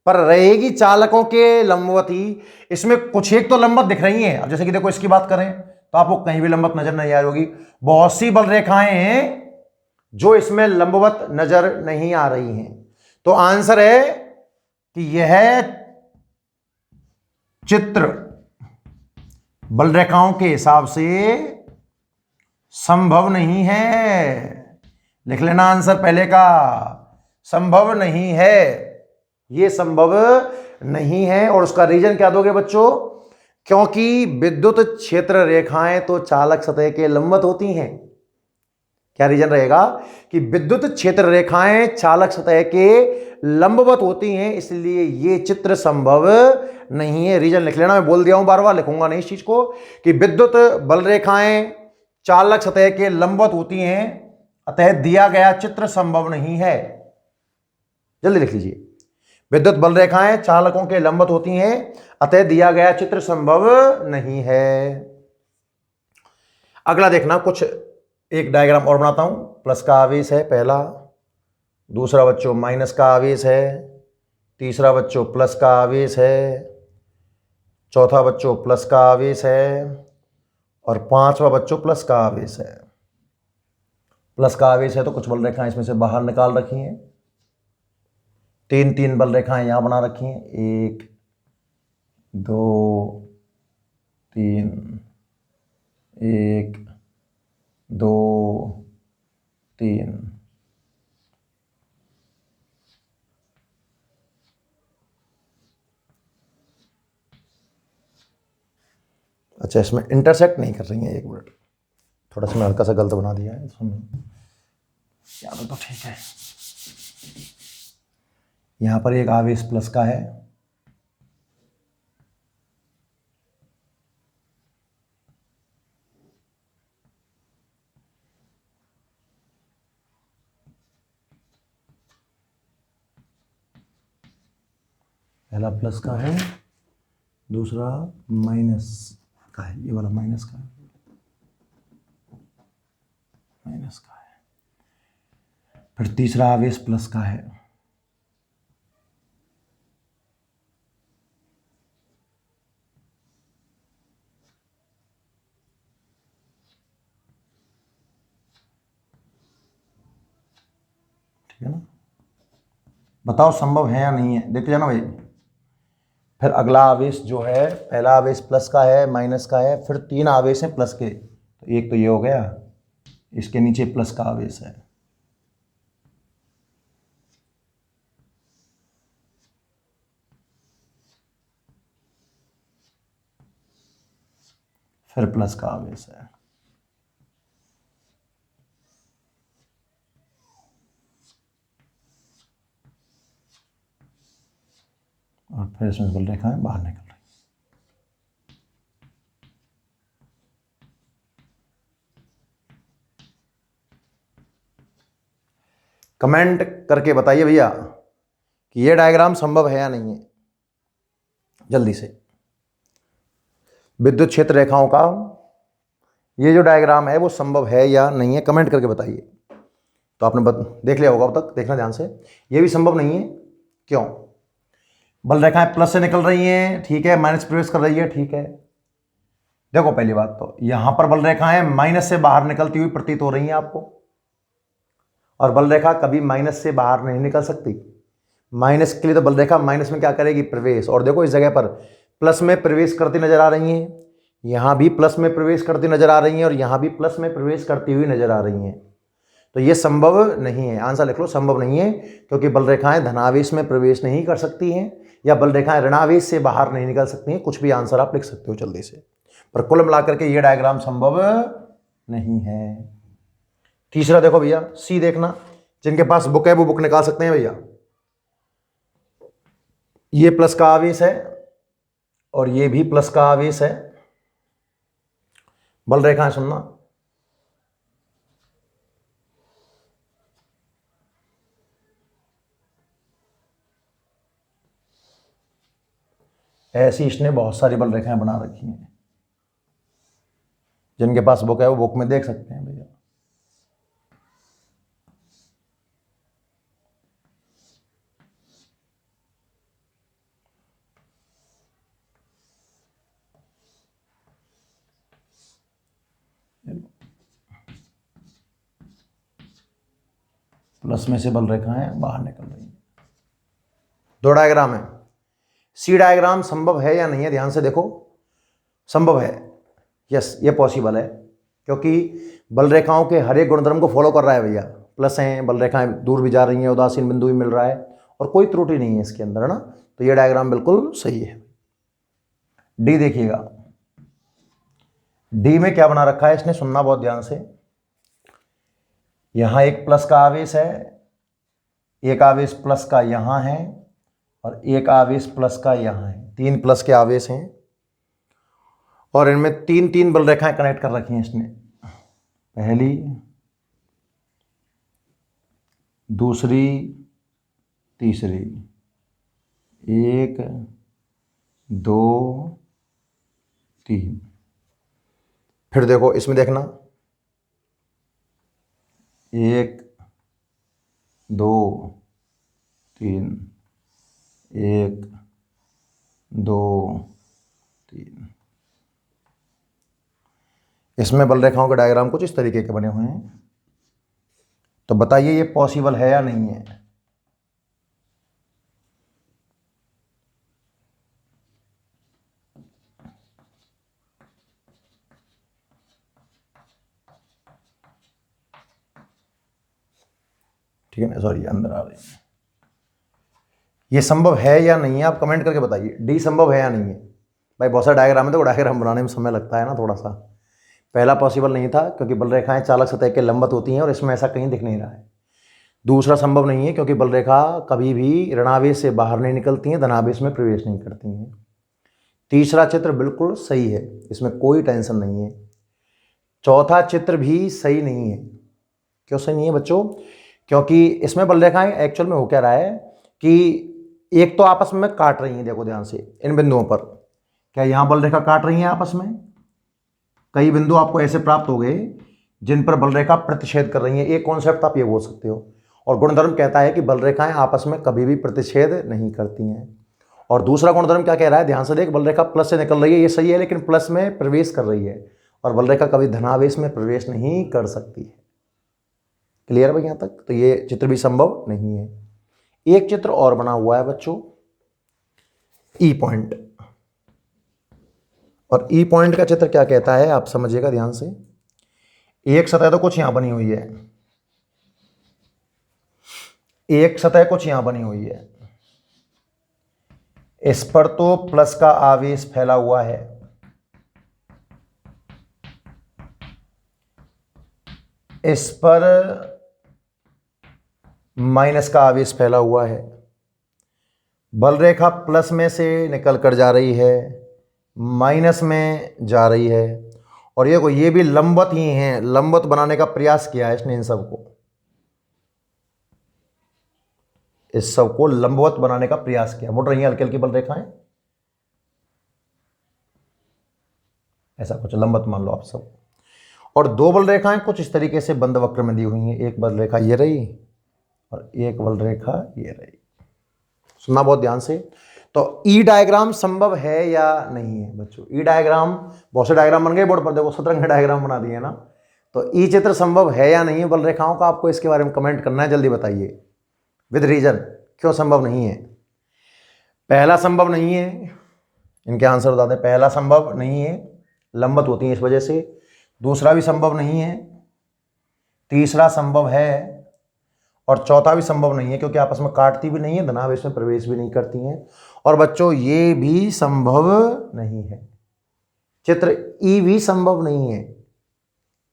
पर रहेगी चालकों के लंबवत ही। इसमें कुछ एक तो लंबवत दिख रही हैं, अब जैसे कि देखो इसकी बात करें तो आपको कहीं भी लंबवत नजर नहीं आ रही होगी। बहुत सी बल रेखाएं हैं जो इसमें लंबवत नजर नहीं आ रही हैं। तो आंसर है कि यह चित्र बल रेखाओं के हिसाब से संभव नहीं है। लिख लेना आंसर पहले का, संभव नहीं है, यह संभव नहीं है। और उसका रीजन क्या दोगे बच्चों, क्योंकि विद्युत क्षेत्र रेखाएं तो चालक सतह के लंबवत होती हैं। क्या रीजन रहेगा कि विद्युत क्षेत्र रेखाएं चालक सतह के लंबवत होती हैं, इसलिए ये चित्र संभव नहीं है। रीजन लिख लेना, मैं बोल दिया हूं, बार बार लिखूंगा नहीं इस चीज को, कि विद्युत बल रेखाएं चालक सतह के लंबवत होती हैं, अतः दिया गया चित्र संभव नहीं है। जल्दी लिख लीजिए, विद्युत बल रेखाएं चालकों के लंबवत होती हैं, अतः दिया गया चित्र संभव नहीं है। अगला देखना, कुछ एक डायग्राम और बनाता हूं। प्लस का आवेश है पहला, दूसरा बच्चों माइनस का आवेश है, तीसरा बच्चों प्लस का आवेश है, चौथा बच्चों प्लस का आवेश है और पांचवा बच्चों प्लस का आवेश है। प्लस का आवेश है तो कुछ बल रेखाएं इसमें से बाहर निकाल रखी हैं। तीन तीन बल रेखाएं यहां बना रखी हैं, 1 2 3, 1 2 3। अच्छा, इसमें इंटरसेक्ट नहीं कर रही हैं, 1 मिनट, थोड़ा सा मैं हल्का सा गलत बना दिया है, तो ठीक है। यहां पर एक आवेश प्लस का है, पहला प्लस का है, दूसरा माइनस का है, ये वाला माइनस का है, माइनस का है। फिर तीसरा आवेश प्लस का है, ठीक है ना। बताओ संभव है या नहीं है, देखते जाना भाई। फिर अगला आवेश जो है, पहला आवेश प्लस का है, माइनस का है, फिर 3 आवेश हैं प्लस के, तो एक तो ये हो गया, इसके नीचे प्लस का आवेश है, फिर प्लस का आवेश है, और फिर इसमें बल रेखाएं बाहर निकल रही। कमेंट करके बताइए भैया कि ये डायग्राम संभव है या नहीं है, जल्दी से। विद्युत क्षेत्र रेखाओं का ये जो डायग्राम है वो संभव है या नहीं है, कमेंट करके बताइए। तो आपने देख लिया होगा अब तक, देखना ध्यान से। ये भी संभव नहीं है, क्यों? बल रेखाएं प्लस से निकल रही हैं, ठीक है, माइनस प्रवेश कर रही है, ठीक है। देखो पहली बात तो यहां पर बल रेखाएं माइनस से बाहर निकलती हुई प्रतीत हो रही हैं आपको, और बल रेखा कभी माइनस से बाहर नहीं निकल सकती। माइनस के लिए तो बल रेखा माइनस में क्या करेगी, प्रवेश। और देखो इस जगह पर प्लस में प्रवेश करती नजर आ रही हैं, यहां भी प्लस में प्रवेश करती नजर आ रही हैं, और यहां भी प्लस में प्रवेश करती हुई नजर आ रही हैं। तो ये संभव नहीं है, आंसर लिख लो, संभव नहीं है, क्योंकि बल रेखाएं धनावेश में प्रवेश नहीं कर सकती हैं, या बल रेखाएं ऋणावेश से बाहर नहीं निकल सकती हैं। कुछ भी आंसर आप लिख सकते हो जल्दी से, पर कुल मिलाकर के ये डायग्राम संभव नहीं है। तीसरा देखो भैया, सी देखना, जिनके पास बुक है वो बुक निकाल सकते हैं भैया। ये प्लस का आवेश है और ये भी प्लस का आवेश है। बल रेखाएं सुनना, ऐसी इसने बहुत सारी बल रेखाएं बना रखी हैं। जिनके पास बुक है वो बुक में देख सकते हैं भैया। प्लस में से बल रेखाएं बाहर निकल रही हैं। 2 डायग्राम है। सी डायग्राम संभव है या नहीं है, ध्यान से देखो। संभव है, यस, ये पॉसिबल है, क्योंकि बल रेखाओं के हर एक गुणधर्म को फॉलो कर रहा है भैया। प्लस हैं, बल रेखाएं दूर भी जा रही हैं, उदासीन बिंदु भी मिल रहा है, और कोई त्रुटि नहीं है इसके अंदर, है ना। तो ये डायग्राम बिल्कुल सही है। डी देखिएगा, डी में क्या बना रखा है इसने, सुनना बहुत ध्यान से। यहां एक प्लस का आवेश है, एक आवेश प्लस का यहां है, और एक आवेश प्लस का यहां है। 3 प्लस के आवेश हैं, और इनमें 3 बल रेखाएं कनेक्ट कर रखी हैं इसने। पहली, दूसरी, तीसरी, 1 2 3। फिर देखो इसमें देखना, 1 2 3, 1 2 3। इसमें बल रेखाओं के डायग्राम कुछ इस तरीके के बने हुए हैं। तो बताइए ये पॉसिबल है या नहीं है। ठीक है ना, सॉरी अंदर आ रही है। ये संभव है या नहीं है आप कमेंट करके बताइए। डी संभव है या नहीं है। भाई बहुत सारा डायग्राम है तो डायग्राम बनाने में समय लगता है ना थोड़ा सा। पहला पॉसिबल नहीं था क्योंकि बल रेखाएं चालक सतह के लंबवत होती हैं और इसमें ऐसा कहीं दिख नहीं रहा है। दूसरा संभव नहीं है क्योंकि बल रेखा कभी भी ऋणावेश से बाहर नहीं निकलती हैं, धनावेश में प्रवेश नहीं करती हैं। तीसरा चित्र बिल्कुल सही है, इसमें कोई टेंशन नहीं है। चौथा चित्र भी सही नहीं है। क्यों सही नहीं है बच्चों? क्योंकि इसमें बल रेखाएं एक्चुअल में हो क्या रहा है कि एक तो आपस में काट रही हैं, देखो ध्यान से इन बिंदुओं पर। क्या यहां बल रेखा काट रही हैं आपस में? कई बिंदु आपको ऐसे प्राप्त हो गए जिन पर बल रेखा प्रतिच्छेद कर रही है। एक कॉन्सेप्ट आप ये बोल सकते हो। और गुणधर्म कहता है कि बल रेखाएं आपस में कभी भी प्रतिच्छेद नहीं करती हैं। और दूसरा गुणधर्म क्या कह रहा है, ध्यान से देख, बल रेखा प्लस से निकल रही है, ये सही है, लेकिन प्लस में प्रवेश कर रही है और बल रेखा कभी धनावेश में प्रवेश नहीं कर सकती है। क्लियर भाई यहां तक? तो ये चित्र भी संभव नहीं है। एक चित्र और बना हुआ है बच्चों, ई पॉइंट। और ई पॉइंट का चित्र क्या कहता है आप समझिएगा ध्यान से। एक सतह तो कुछ यहां बनी हुई है, एक सतह कुछ यहां बनी हुई है, इस पर तो प्लस का आवेश फैला हुआ है, इस पर माइनस का आवेश फैला हुआ है। बल रेखा प्लस में से निकल कर जा रही है, माइनस में जा रही है, और ये भी लंबवत ही हैं, लंबवत बनाने का प्रयास किया है इसने। इन सबको, इस सबको लंबवत बनाने का प्रयास किया। मुड़ रही हैं हल्की हल्की बल रेखाएं, ऐसा कुछ लंबवत मान लो आप सब। और दो बल रेखाएं कुछ इस तरीके से बंद वक्र में दी हुई हैं। एक बल रेखा ये रही और एक बल रेखा ये रही। सुनना बहुत ध्यान से। तो ई डायग्राम संभव है या नहीं है बच्चों? ई डायग्राम, बहुत से डायग्राम बन गए बोर्ड पर, देखो सतरंग डायग्राम बना दिए ना। तो ई चित्र संभव है या नहीं है बल रेखाओं का? आपको इसके बारे में कमेंट करना है, जल्दी बताइए विद रीजन क्यों संभव नहीं है। पहला संभव नहीं है, इनके आंसर बता दें। पहला संभव नहीं है, लंबवत होती है इस वजह से। दूसरा भी संभव नहीं है, तीसरा संभव है, और चौथा भी संभव नहीं है क्योंकि आपस में काटती भी नहीं है, धनावेश में प्रवेश भी नहीं करती हैं। और बच्चों ये भी संभव नहीं है, चित्र ई भी संभव नहीं है।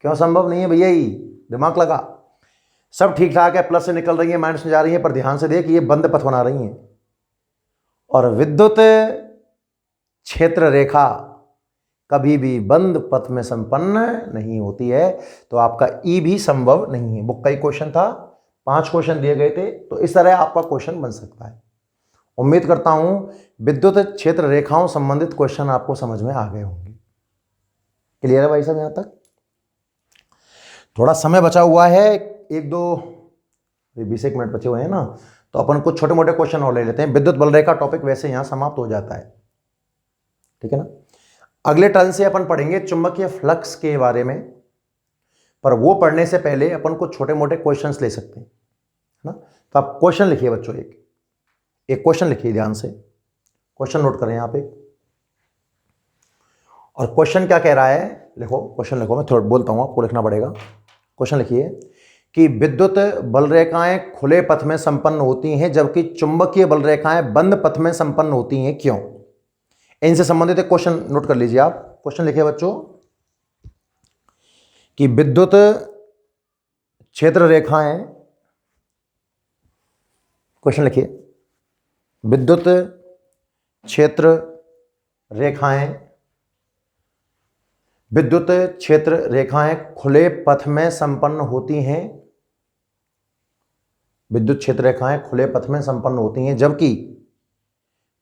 क्यों संभव नहीं है भैया? ई दिमाग लगा, सब ठीक ठाक है, प्लस से निकल रही है, माइनस में जा रही है, पर ध्यान से देख ये बंद पथ बना रही हैं। और विद्युत क्षेत्र रेखा कभी भी बंद पथ में संपन्न नहीं होती है। तो आपका ई भी संभव नहीं है। बुक का ही क्वेश्चन था, 5 क्वेश्चन दिए गए थे, तो इस तरह आपका क्वेश्चन बन सकता है। उम्मीद करता हूं विद्युत क्षेत्र रेखाओं संबंधित क्वेश्चन आपको समझ में आ गए होंगे। क्लियर है भाई साहब यहां तक? थोड़ा समय बचा हुआ है, 20-1 मिनट बचे हुए हैं ना, तो अपन कुछ छोटे मोटे क्वेश्चन और ले लेते हैं। विद्युत बल रेखा टॉपिक वैसे यहां समाप्त हो जाता है, ठीक है ना। अगले टर्न से अपन पढ़ेंगे चुंबकीय फ्लक्स के बारे में, पर वो पढ़ने से पहले अपन कुछ छोटे मोटे क्वेश्चंस ले सकते हैं ना। तो आप क्वेश्चन लिखिए बच्चों, एक क्वेश्चन लिखिए, ध्यान से क्वेश्चन नोट करें यहां पे। और क्वेश्चन क्या कह रहा है, लिखो क्वेश्चन लिखो, मैं थोड़ा बोलता हूं, आपको लिखना पड़ेगा। क्वेश्चन लिखिए कि विद्युत बल रेखाएं खुले पथ में संपन्न होती हैं जबकि चुंबकीय बल रेखाएं बंद पथ में संपन्न होती हैं, क्यों? इनसे संबंधित एक क्वेश्चन नोट कर लीजिए आप। क्वेश्चन लिखिए बच्चों कि विद्युत क्षेत्र रेखाएं, क्वेश्चन लिखिए, विद्युत क्षेत्र रेखाएं, विद्युत क्षेत्र रेखाएं खुले पथ में संपन्न होती हैं, विद्युत क्षेत्र रेखाएं खुले पथ में संपन्न होती हैं जबकि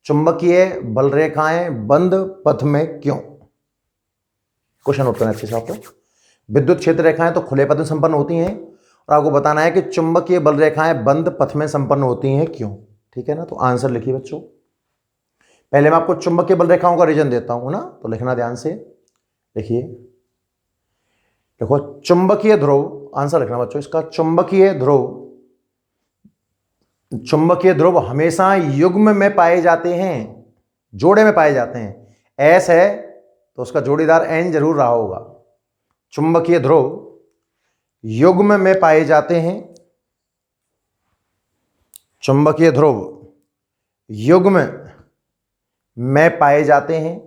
चुंबकीय बल रेखाएं बंद पथ में क्यों? क्वेश्चन नोट करना अच्छे से आपको। विद्युत क्षेत्र रेखाएं तो खुले पथ में संपन्न होती हैं और आपको बताना है कि चुंबकीय बल रेखाएं बंद पथ में संपन्न होती हैं, क्यों? ठीक है ना। तो आंसर लिखिए बच्चों। पहले मैं आपको चुंबकीय बल रेखाओं का रीजन देता हूं ना, तो लिखना ध्यान से। देखिए, देखो चुंबकीय ध्रुव, आंसर लिखना बच्चों इसका। चुंबकीय ध्रुव हमेशा युग्म में पाए जाते हैं, जोड़े में पाए जाते हैं। एस है तो उसका जोड़ीदार एन जरूर रहा होगा। चुंबकीय ध्रुव युग्म में पाए जाते हैं, चुंबकीय ध्रुव युग्म में पाए जाते हैं,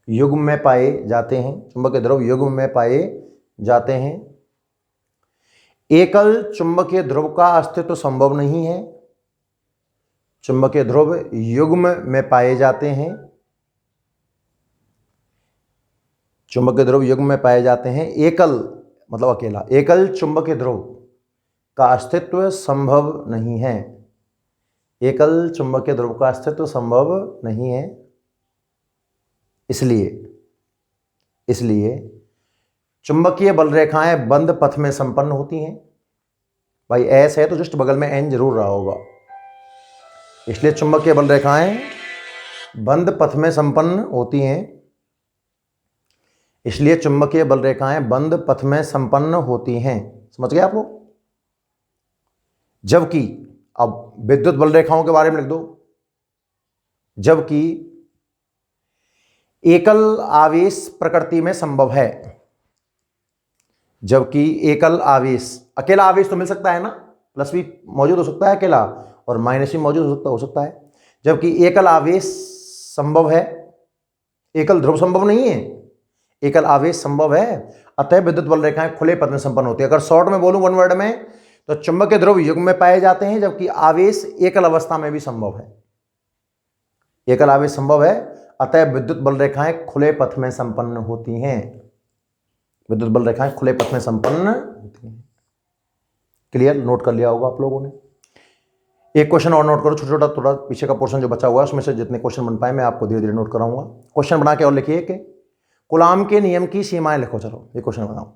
युग्म में पाए जाते हैं, चुंबकीय ध्रुव युग्म में पाए जाते हैं। एकल चुंबकीय ध्रुव का अस्तित्व संभव नहीं है, चुंबकीय ध्रुव युग्म में पाए जाते हैं, चुंबकीय ध्रुव युग्म में पाए जाते हैं। एकल मतलब अकेला, एकल चुंबकीय ध्रुव का अस्तित्व संभव नहीं है, एकल चुंबकीय ध्रुव का अस्तित्व संभव नहीं है। इसलिए चुंबकीय बल रेखाएं बंद पथ में संपन्न होती हैं। भाई एस है तो जस्ट बगल में एन जरूर रहा होगा, इसलिए चुंबकीय बल रेखाएं बंद पथ में संपन्न होती हैं, इसलिए चुंबकीय बल रेखाएं बंद पथ में संपन्न होती हैं। समझ गए आप लोग? जबकि अब विद्युत बल रेखाओं के बारे में लिख दो। जबकि एकल आवेश प्रकृति में संभव है, जबकि एकल आवेश, अकेला आवेश तो मिल सकता है ना, प्लस भी मौजूद हो सकता है अकेला और माइनस भी मौजूद हो सकता है। जबकि एकल आवेश संभव है, एकल ध्रुव संभव नहीं है, एकल आवेश संभव है। अतः विद्युत बल रेखाएं खुले पथ में संपन्न होती है। अगर शॉर्ट में बोलूं वन वर्ड में, तो चुंबकीय ध्रुव युग्म में पाए जाते हैं, जबकि आवेश एकल अवस्था में भी संभव है, एकल आवेश संभव है। अतः विद्युत बल रेखाएं खुले पथ में संपन्न होती हैं, विद्युत बल रेखाएं खुले पथ में संपन्न होती हैं। क्लियर? नोट कर लिया होगा आप लोगों ने। एक क्वेश्चन और नोट करो, छोटा छोटा थोड़ा पीछे का पोर्शन जो बचा हुआ है उसमें से जितने क्वेश्चन बन पाए मैं आपको धीरे धीरे नोट कराऊंगा। क्वेश्चन बना के और लिखिए कि कूलाम के नियम की सीमाएं लिखो। चलो ये क्वेश्चन बनाओ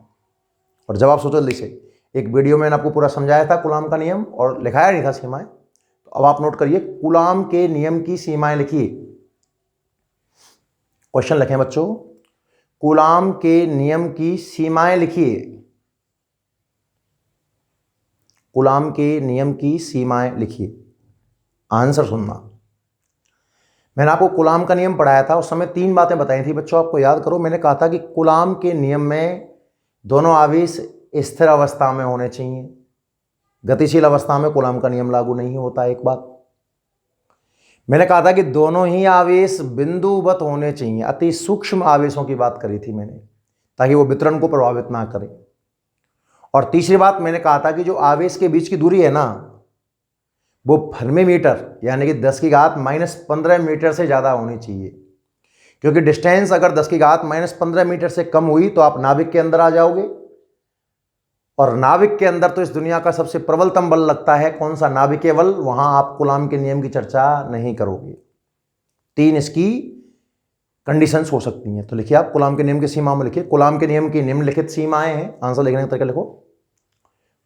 और जवाब सोचो जल्दी से। एक वीडियो में मैंने आपको पूरा समझाया था कूलाम का नियम और लिखाया नहीं था सीमाएं, तो अब आप नोट करिए, कूलाम के नियम की सीमाएं लिखिए। क्वेश्चन लिखें बच्चों, कूलाम के नियम की सीमाएं लिखिए, कूलाम के नियम की सीमाएं लिखिए। आंसर सुनना। मैंने आपको कूलाम का नियम पढ़ाया था, उस समय 3 बातें बताई थी बच्चों, आपको याद करो। मैंने कहा था कि कूलाम के नियम में दोनों आवेश स्थिर अवस्था में होने चाहिए, गतिशील अवस्था में कूलाम का नियम लागू नहीं होता। एक बात मैंने कहा था कि दोनों ही आवेश बिंदुवत होने चाहिए, अति सूक्ष्म आवेशों की बात करी थी मैंने, ताकि वो वितरण को प्रभावित ना करे। और तीसरी बात मैंने कहा था कि जो आवेश के बीच की दूरी है ना, वो फर्मी मीटर यानी कि 10⁻⁻15 मीटर से ज़्यादा होनी चाहिए, क्योंकि डिस्टेंस अगर 10⁻⁻15 मीटर से कम हुई तो आप नाभिक के अंदर आ जाओगे, और नाभिक के अंदर तो इस दुनिया का सबसे प्रबलतम बल लगता है, कौन सा? नाभिकीय बल। वहां आप कूलाम के नियम की चर्चा नहीं करोगे। 3 इसकी कंडीशंस हो सकती हैं। तो लिखिए आप कूलाम के नियम की सीमा में लिखिए, कूलाम के नियम की निम्नलिखित सीमाएं हैं। आंसर लिखने का तरीका लिखो,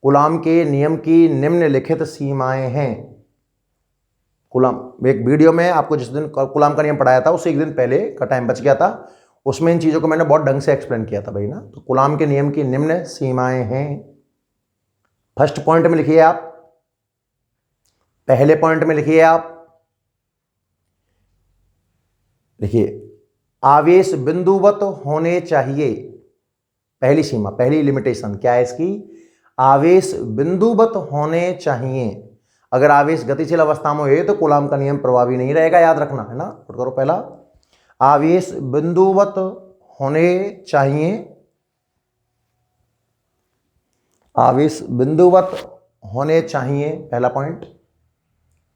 कूलाम के नियम की निम्नलिखित सीमाएं हैं। कूलाम, एक वीडियो में आपको जिस दिन कूलाम का नियम पढ़ाया था उससे एक दिन पहले का टाइम बच गया था, उसमें इन चीज़ों को मैंने बहुत ढंग से एक्सप्लेन किया था भाई ना। तो कूलाम के नियम की निम्न सीमाएं हैं। फर्स्ट पॉइंट में लिखिए आप, पहले पॉइंट में लिखिए आप, लिखिए आवेश बिंदुवत होने चाहिए। पहली सीमा, पहली लिमिटेशन क्या है इसकी? आवेश बिंदुवत होने चाहिए। अगर आवेश गतिशील अवस्था में है तो कूलाम का नियम प्रभावी नहीं रहेगा, याद रखना है ना। नोट करो, पहला आवेश बिंदुवत होने चाहिए, आवेश बिंदुवत होने चाहिए, पहला पॉइंट।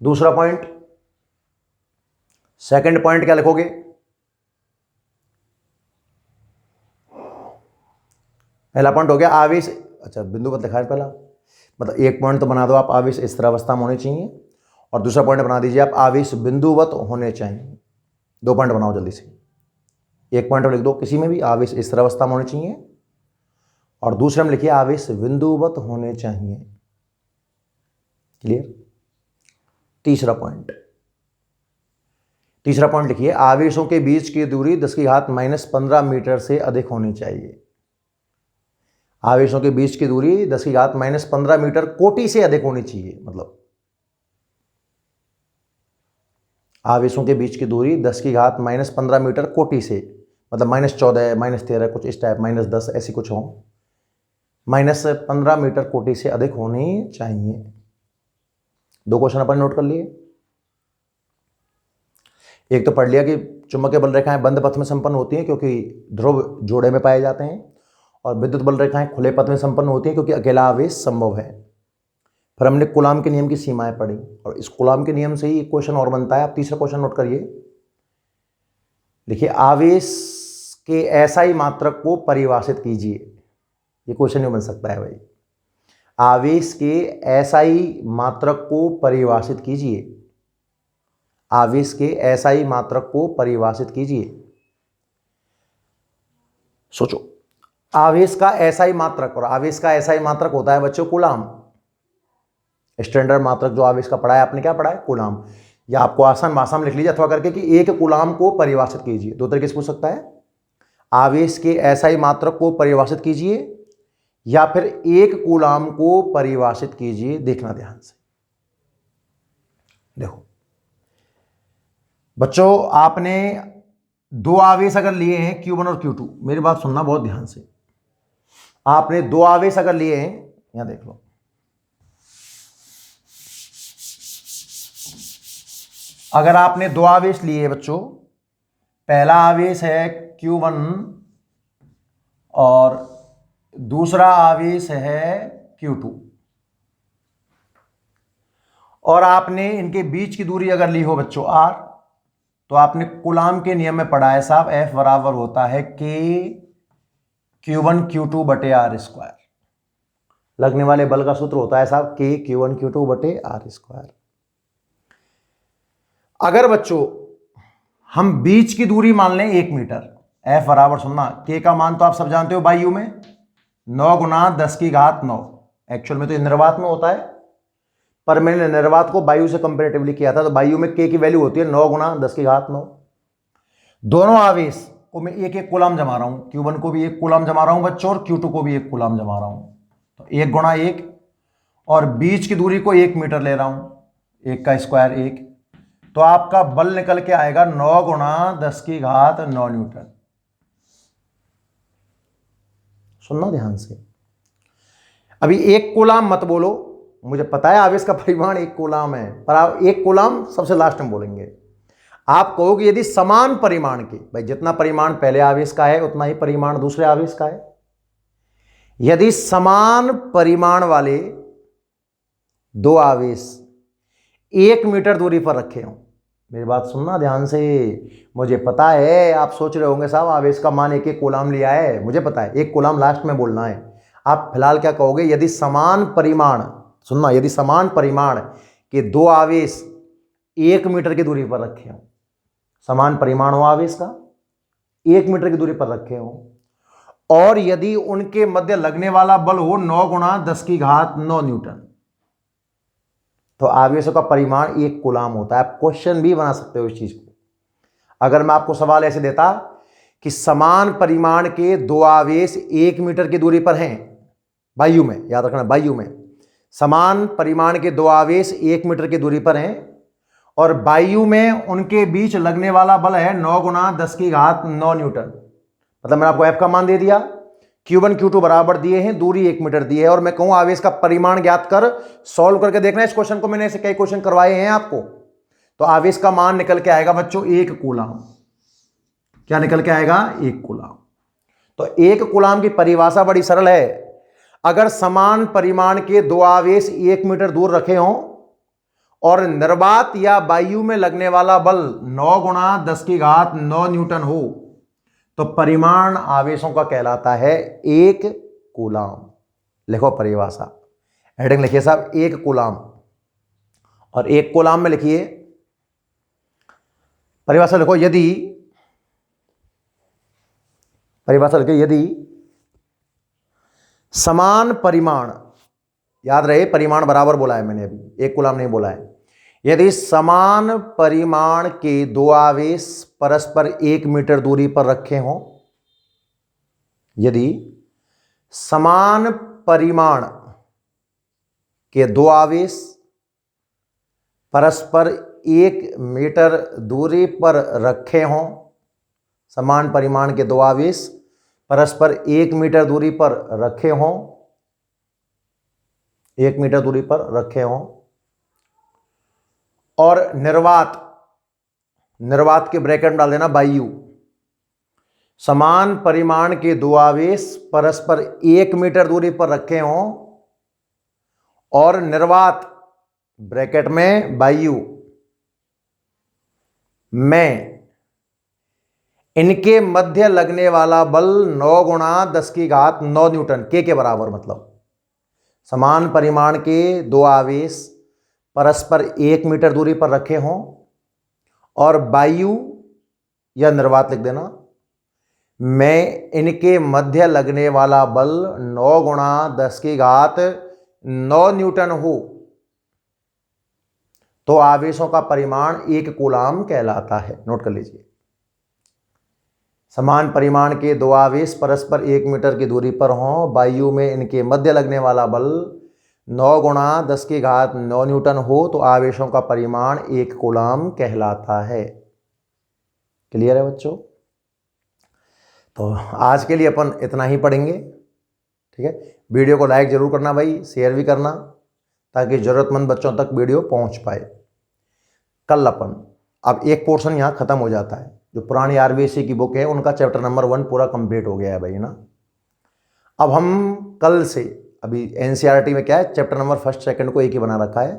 दूसरा पॉइंट, सेकंड पॉइंट क्या लिखोगे? पहला पॉइंट हो गया आवेश, अच्छा बिंदुवत लिखा है पहला, मतलब एक पॉइंट तो बना दो आप, आवेश स्थिर अवस्था में होने चाहिए, और दूसरा पॉइंट बना दीजिए आप आवेश बिंदुवत होने चाहिए। 2 पॉइंट बनाओ जल्दी से। एक पॉइंट लिख दो किसी में भी, आवेश स्थिर अवस्था में होने चाहिए, और दूसरे में लिखिए आवेश बिंदुवत होने चाहिए। क्लियर? तीसरा पॉइंट, तीसरा पॉइंट लिखिए, आवेशों के बीच की दूरी 10⁻⁻15 मीटर से अधिक होनी चाहिए। आवेशों के बीच की दूरी 10⁻⁻15 मीटर कोटि से अधिक होनी चाहिए। मतलब आवेशों के बीच की दूरी 10⁻⁻15 मीटर कोटि से, मतलब -14, -13 कुछ इस टाइप, -10 ऐसी कुछ हो, -15 मीटर कोटि से अधिक होनी चाहिए। 2 क्वेश्चन अपन नोट कर लिए। एक तो पढ़ लिया कि चुंबकीय बल रेखाएं बंद पथ में संपन्न होती हैं क्योंकि ध्रुव जोड़े में पाए जाते हैं, और विद्युत बल रेखाएं खुले पथ में संपन्न होती हैं क्योंकि अकेला आवेश संभव है। फिर हमने कूलाम के नियम की सीमाएं पढ़ी, और इस कूलाम के नियम से ही एक क्वेश्चन और बनता है। आप तीसरा क्वेश्चन नोट करिए, देखिए, आवेश के एसआई मात्रक को परिभाषित कीजिए। ये क्वेश्चन नहीं बन सकता है भाई। आवेश के एसआई मात्रक को परिभाषित कीजिए। आवेश के एसआई मात्रक को परिभाषित कीजिए। सोचो, आवेश का एसआई मात्रक, और आवेश का एसआई मात्रक होता है बच्चों कूलाम। स्टैंडर्ड मात्रक जो आवेश का पढ़ा है आपने, क्या पढ़ा है? कूलाम। या आपको आसान भाषा में लिख लीजिए अथवा करके कि एक कूलाम को परिभाषित कीजिए। 2 तरीके से पूछ सकता है, आवेश के एसआई मात्रक को परिभाषित कीजिए या फिर एक कूलाम को परिभाषित कीजिए। देखना ध्यान से, देखो बच्चों, आपने 2 आवेश अगर लिए हैं Q1 और Q2, मेरी बात सुनना बहुत ध्यान से। आपने 2 आवेश अगर लिए हैं, यहां देख लो, अगर आपने 2 आवेश लिए बच्चों, पहला आवेश है Q1 और दूसरा आवेश है Q2, और आपने इनके बीच की दूरी अगर ली हो बच्चों R, तो आपने कूलाम के नियम में पढ़ा है साहब, F बराबर होता है K Q1 Q2 बटे R स्क्वायर। लगने वाले बल का सूत्र होता है साहब K Q1 Q2 बटे R स्क्वायर। अगर बच्चों हम बीच की दूरी मान लें 1 मीटर, F बराबर, सुनना, K का मान तो आप सब जानते हो बायु में 9 × 10⁹। एक्चुअल में तो निर्वात में होता है, पर मैंने निर्वात को वायु से कंपैरेटिवली किया था, तो वायु में K की वैल्यू होती है 9 × 10⁹। दोनों आवेश को मैं एक एक कूलाम जमा रहा हूं, Q1 को भी 1 कूलाम जमा रहा हूं बच्चों, और Q2 को भी 1 कूलाम जमा रहा हूं, तो 1 × 1, और बीच की दूरी को 1 मीटर ले रहा हूं, 1 का स्क्वायर 1, तो आपका बल निकल के आएगा 9 × 10⁹ न्यूटन। सुनना ध्यान से, अभी 1 कूलाम मत बोलो, मुझे पता है आवेश का परिमाण 1 कूलाम है, पर आप 1 कूलाम सबसे लास्ट में बोलेंगे। आप कहोगे यदि समान परिमाण के, भाई जितना परिमाण पहले आवेश का है उतना ही परिमाण दूसरे आवेश का है। यदि समान परिमाण वाले 2 आवेश 1 मीटर दूरी पर रखे हों, मेरी बात सुनना ध्यान से, मुझे पता है आप सोच रहे होंगे साहब आवेश का मान 1 कूलाम लिया है, मुझे पता है 1 कूलाम लास्ट में बोलना है। आप फिलहाल क्या कहोगे, यदि समान परिमाण, सुनना, यदि समान परिमाण के 2 आवेश 1 मीटर की दूरी पर रखे हों, समान परिमाण हो आवेश का, 1 मीटर की दूरी पर रखे हों, और यदि उनके मध्य लगने वाला बल हो 9 × 10⁹ न्यूटन, तो आवेशों का परिमाण 1 कूलाम होता है। आप क्वेश्चन भी बना सकते हो इस चीज को। अगर मैं आपको सवाल ऐसे देता कि समान परिमाण के 2 आवेश 1 मीटर की दूरी पर हैं वायु में, याद रखना वायु में समान परिमाण के 2 आवेश 1 मीटर की दूरी पर हैं, और वायु में उनके बीच लगने वाला बल है 9 × 10⁹ न्यूटन। मतलब मैंने आपको F का मान दे दिया, Q1 Q2 बराबर दिए हैं, दूरी 1 मीटर दी है, और मैं कहूं आवेश का परिमाण ज्ञात कर, सॉल्व करके देखना इस क्वेश्चन को, मैंने ऐसे कई क्वेश्चन करवाए हैं आपको, तो आवेश का मान निकल के आएगा बच्चों 1 कूलाम। क्या निकल के आएगा? 1 कूलाम। तो 1 कूलाम की परिभाषा बड़ी सरल है, अगर समान परिमाण के 2 आवेश 1 मीटर दूर रखे हों और निर्वात या वायु में लगने वाला बल 9 × 10⁹ न्यूटन हो, तो परिमाण आवेशों का कहलाता है 1 कूलाम। लिखो परिभाषा, हेडिंग लिखिए साहब 1 कूलाम, और 1 कूलाम में लिखिए परिभाषा, लिखो यदि, परिभाषा लिखिए यदि समान परिमाण, याद रहे परिमाण बराबर बोला है मैंने, अभी 1 कूलाम नहीं बोला है, यदि समान परिमाण के दो आवेश परस्पर 1 मीटर दूरी पर रखे हों, यदि समान परिमाण के दो आवेश परस्पर 1 मीटर दूरी पर रखे हों, समान परिमाण के दो आवेश परस्पर 1 मीटर दूरी पर रखे हों, 1 मीटर दूरी पर रखे हों, और निर्वात, निर्वात के ब्रैकेट में डाल देना बाई यू, समान परिमाण के दो आवेश परस्पर 1 मीटर दूरी पर रखे हों और निर्वात ब्रैकेट में बाई यू में इनके मध्य लगने वाला बल 9 × 10⁻9 न्यूटन के बराबर, मतलब समान परिमाण के दो आवेश परस्पर 1 मीटर दूरी पर रखे हों और वायु या निर्वात लिख देना में इनके मध्य लगने वाला बल 9 × 10⁻9 न्यूटन हो तो आवेशों का परिमाण 1 कूलाम कहलाता है। नोट कर लीजिए, समान परिमाण के दो आवेश परस्पर 1 मीटर की दूरी पर हों, वायु में इनके मध्य लगने वाला बल 9 × 10⁻9 न्यूटन हो तो आवेशों का परिमाण 1 कूलाम कहलाता है। क्लियर है बच्चों? तो आज के लिए अपन इतना ही पढ़ेंगे, ठीक है। वीडियो को लाइक जरूर करना भाई, शेयर भी करना ताकि ज़रूरतमंद बच्चों तक वीडियो पहुंच पाए। कल अपन, अब एक पोर्शन यहाँ ख़त्म हो जाता है, जो पुरानी आरबीएससी की बुक है उनका चैप्टर नंबर 1 पूरा कंप्लीट हो गया है भाई ना। अब हम कल से, अभी एनसीईआरटी में क्या है, चैप्टर नंबर 1, 2 को एक ही बना रखा है,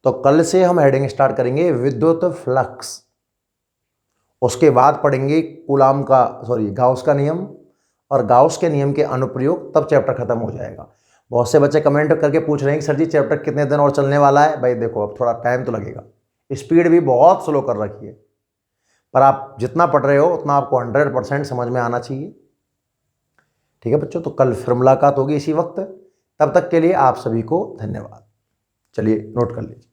तो कल से हम हेडिंग स्टार्ट करेंगे विद्युत फ्लक्स, उसके बाद पढ़ेंगे कूलाम का, गाउस का नियम और गाउस के नियम के अनुप्रयोग, तब चैप्टर खत्म हो जाएगा। बहुत से बच्चे कमेंट करके पूछ रहे हैं कि सर जी चैप्टर कितने दिन और चलने वाला है। भाई देखो, अब थोड़ा टाइम तो लगेगा, स्पीड भी बहुत स्लो कर रखी है, पर आप जितना पढ़ रहे हो उतना आपको 100% समझ में आना चाहिए। ठीक है बच्चों, तो कल फिर मुलाकात होगी इसी वक्त, तब तक के लिए आप सभी को धन्यवाद। चलिए नोट कर लीजिए।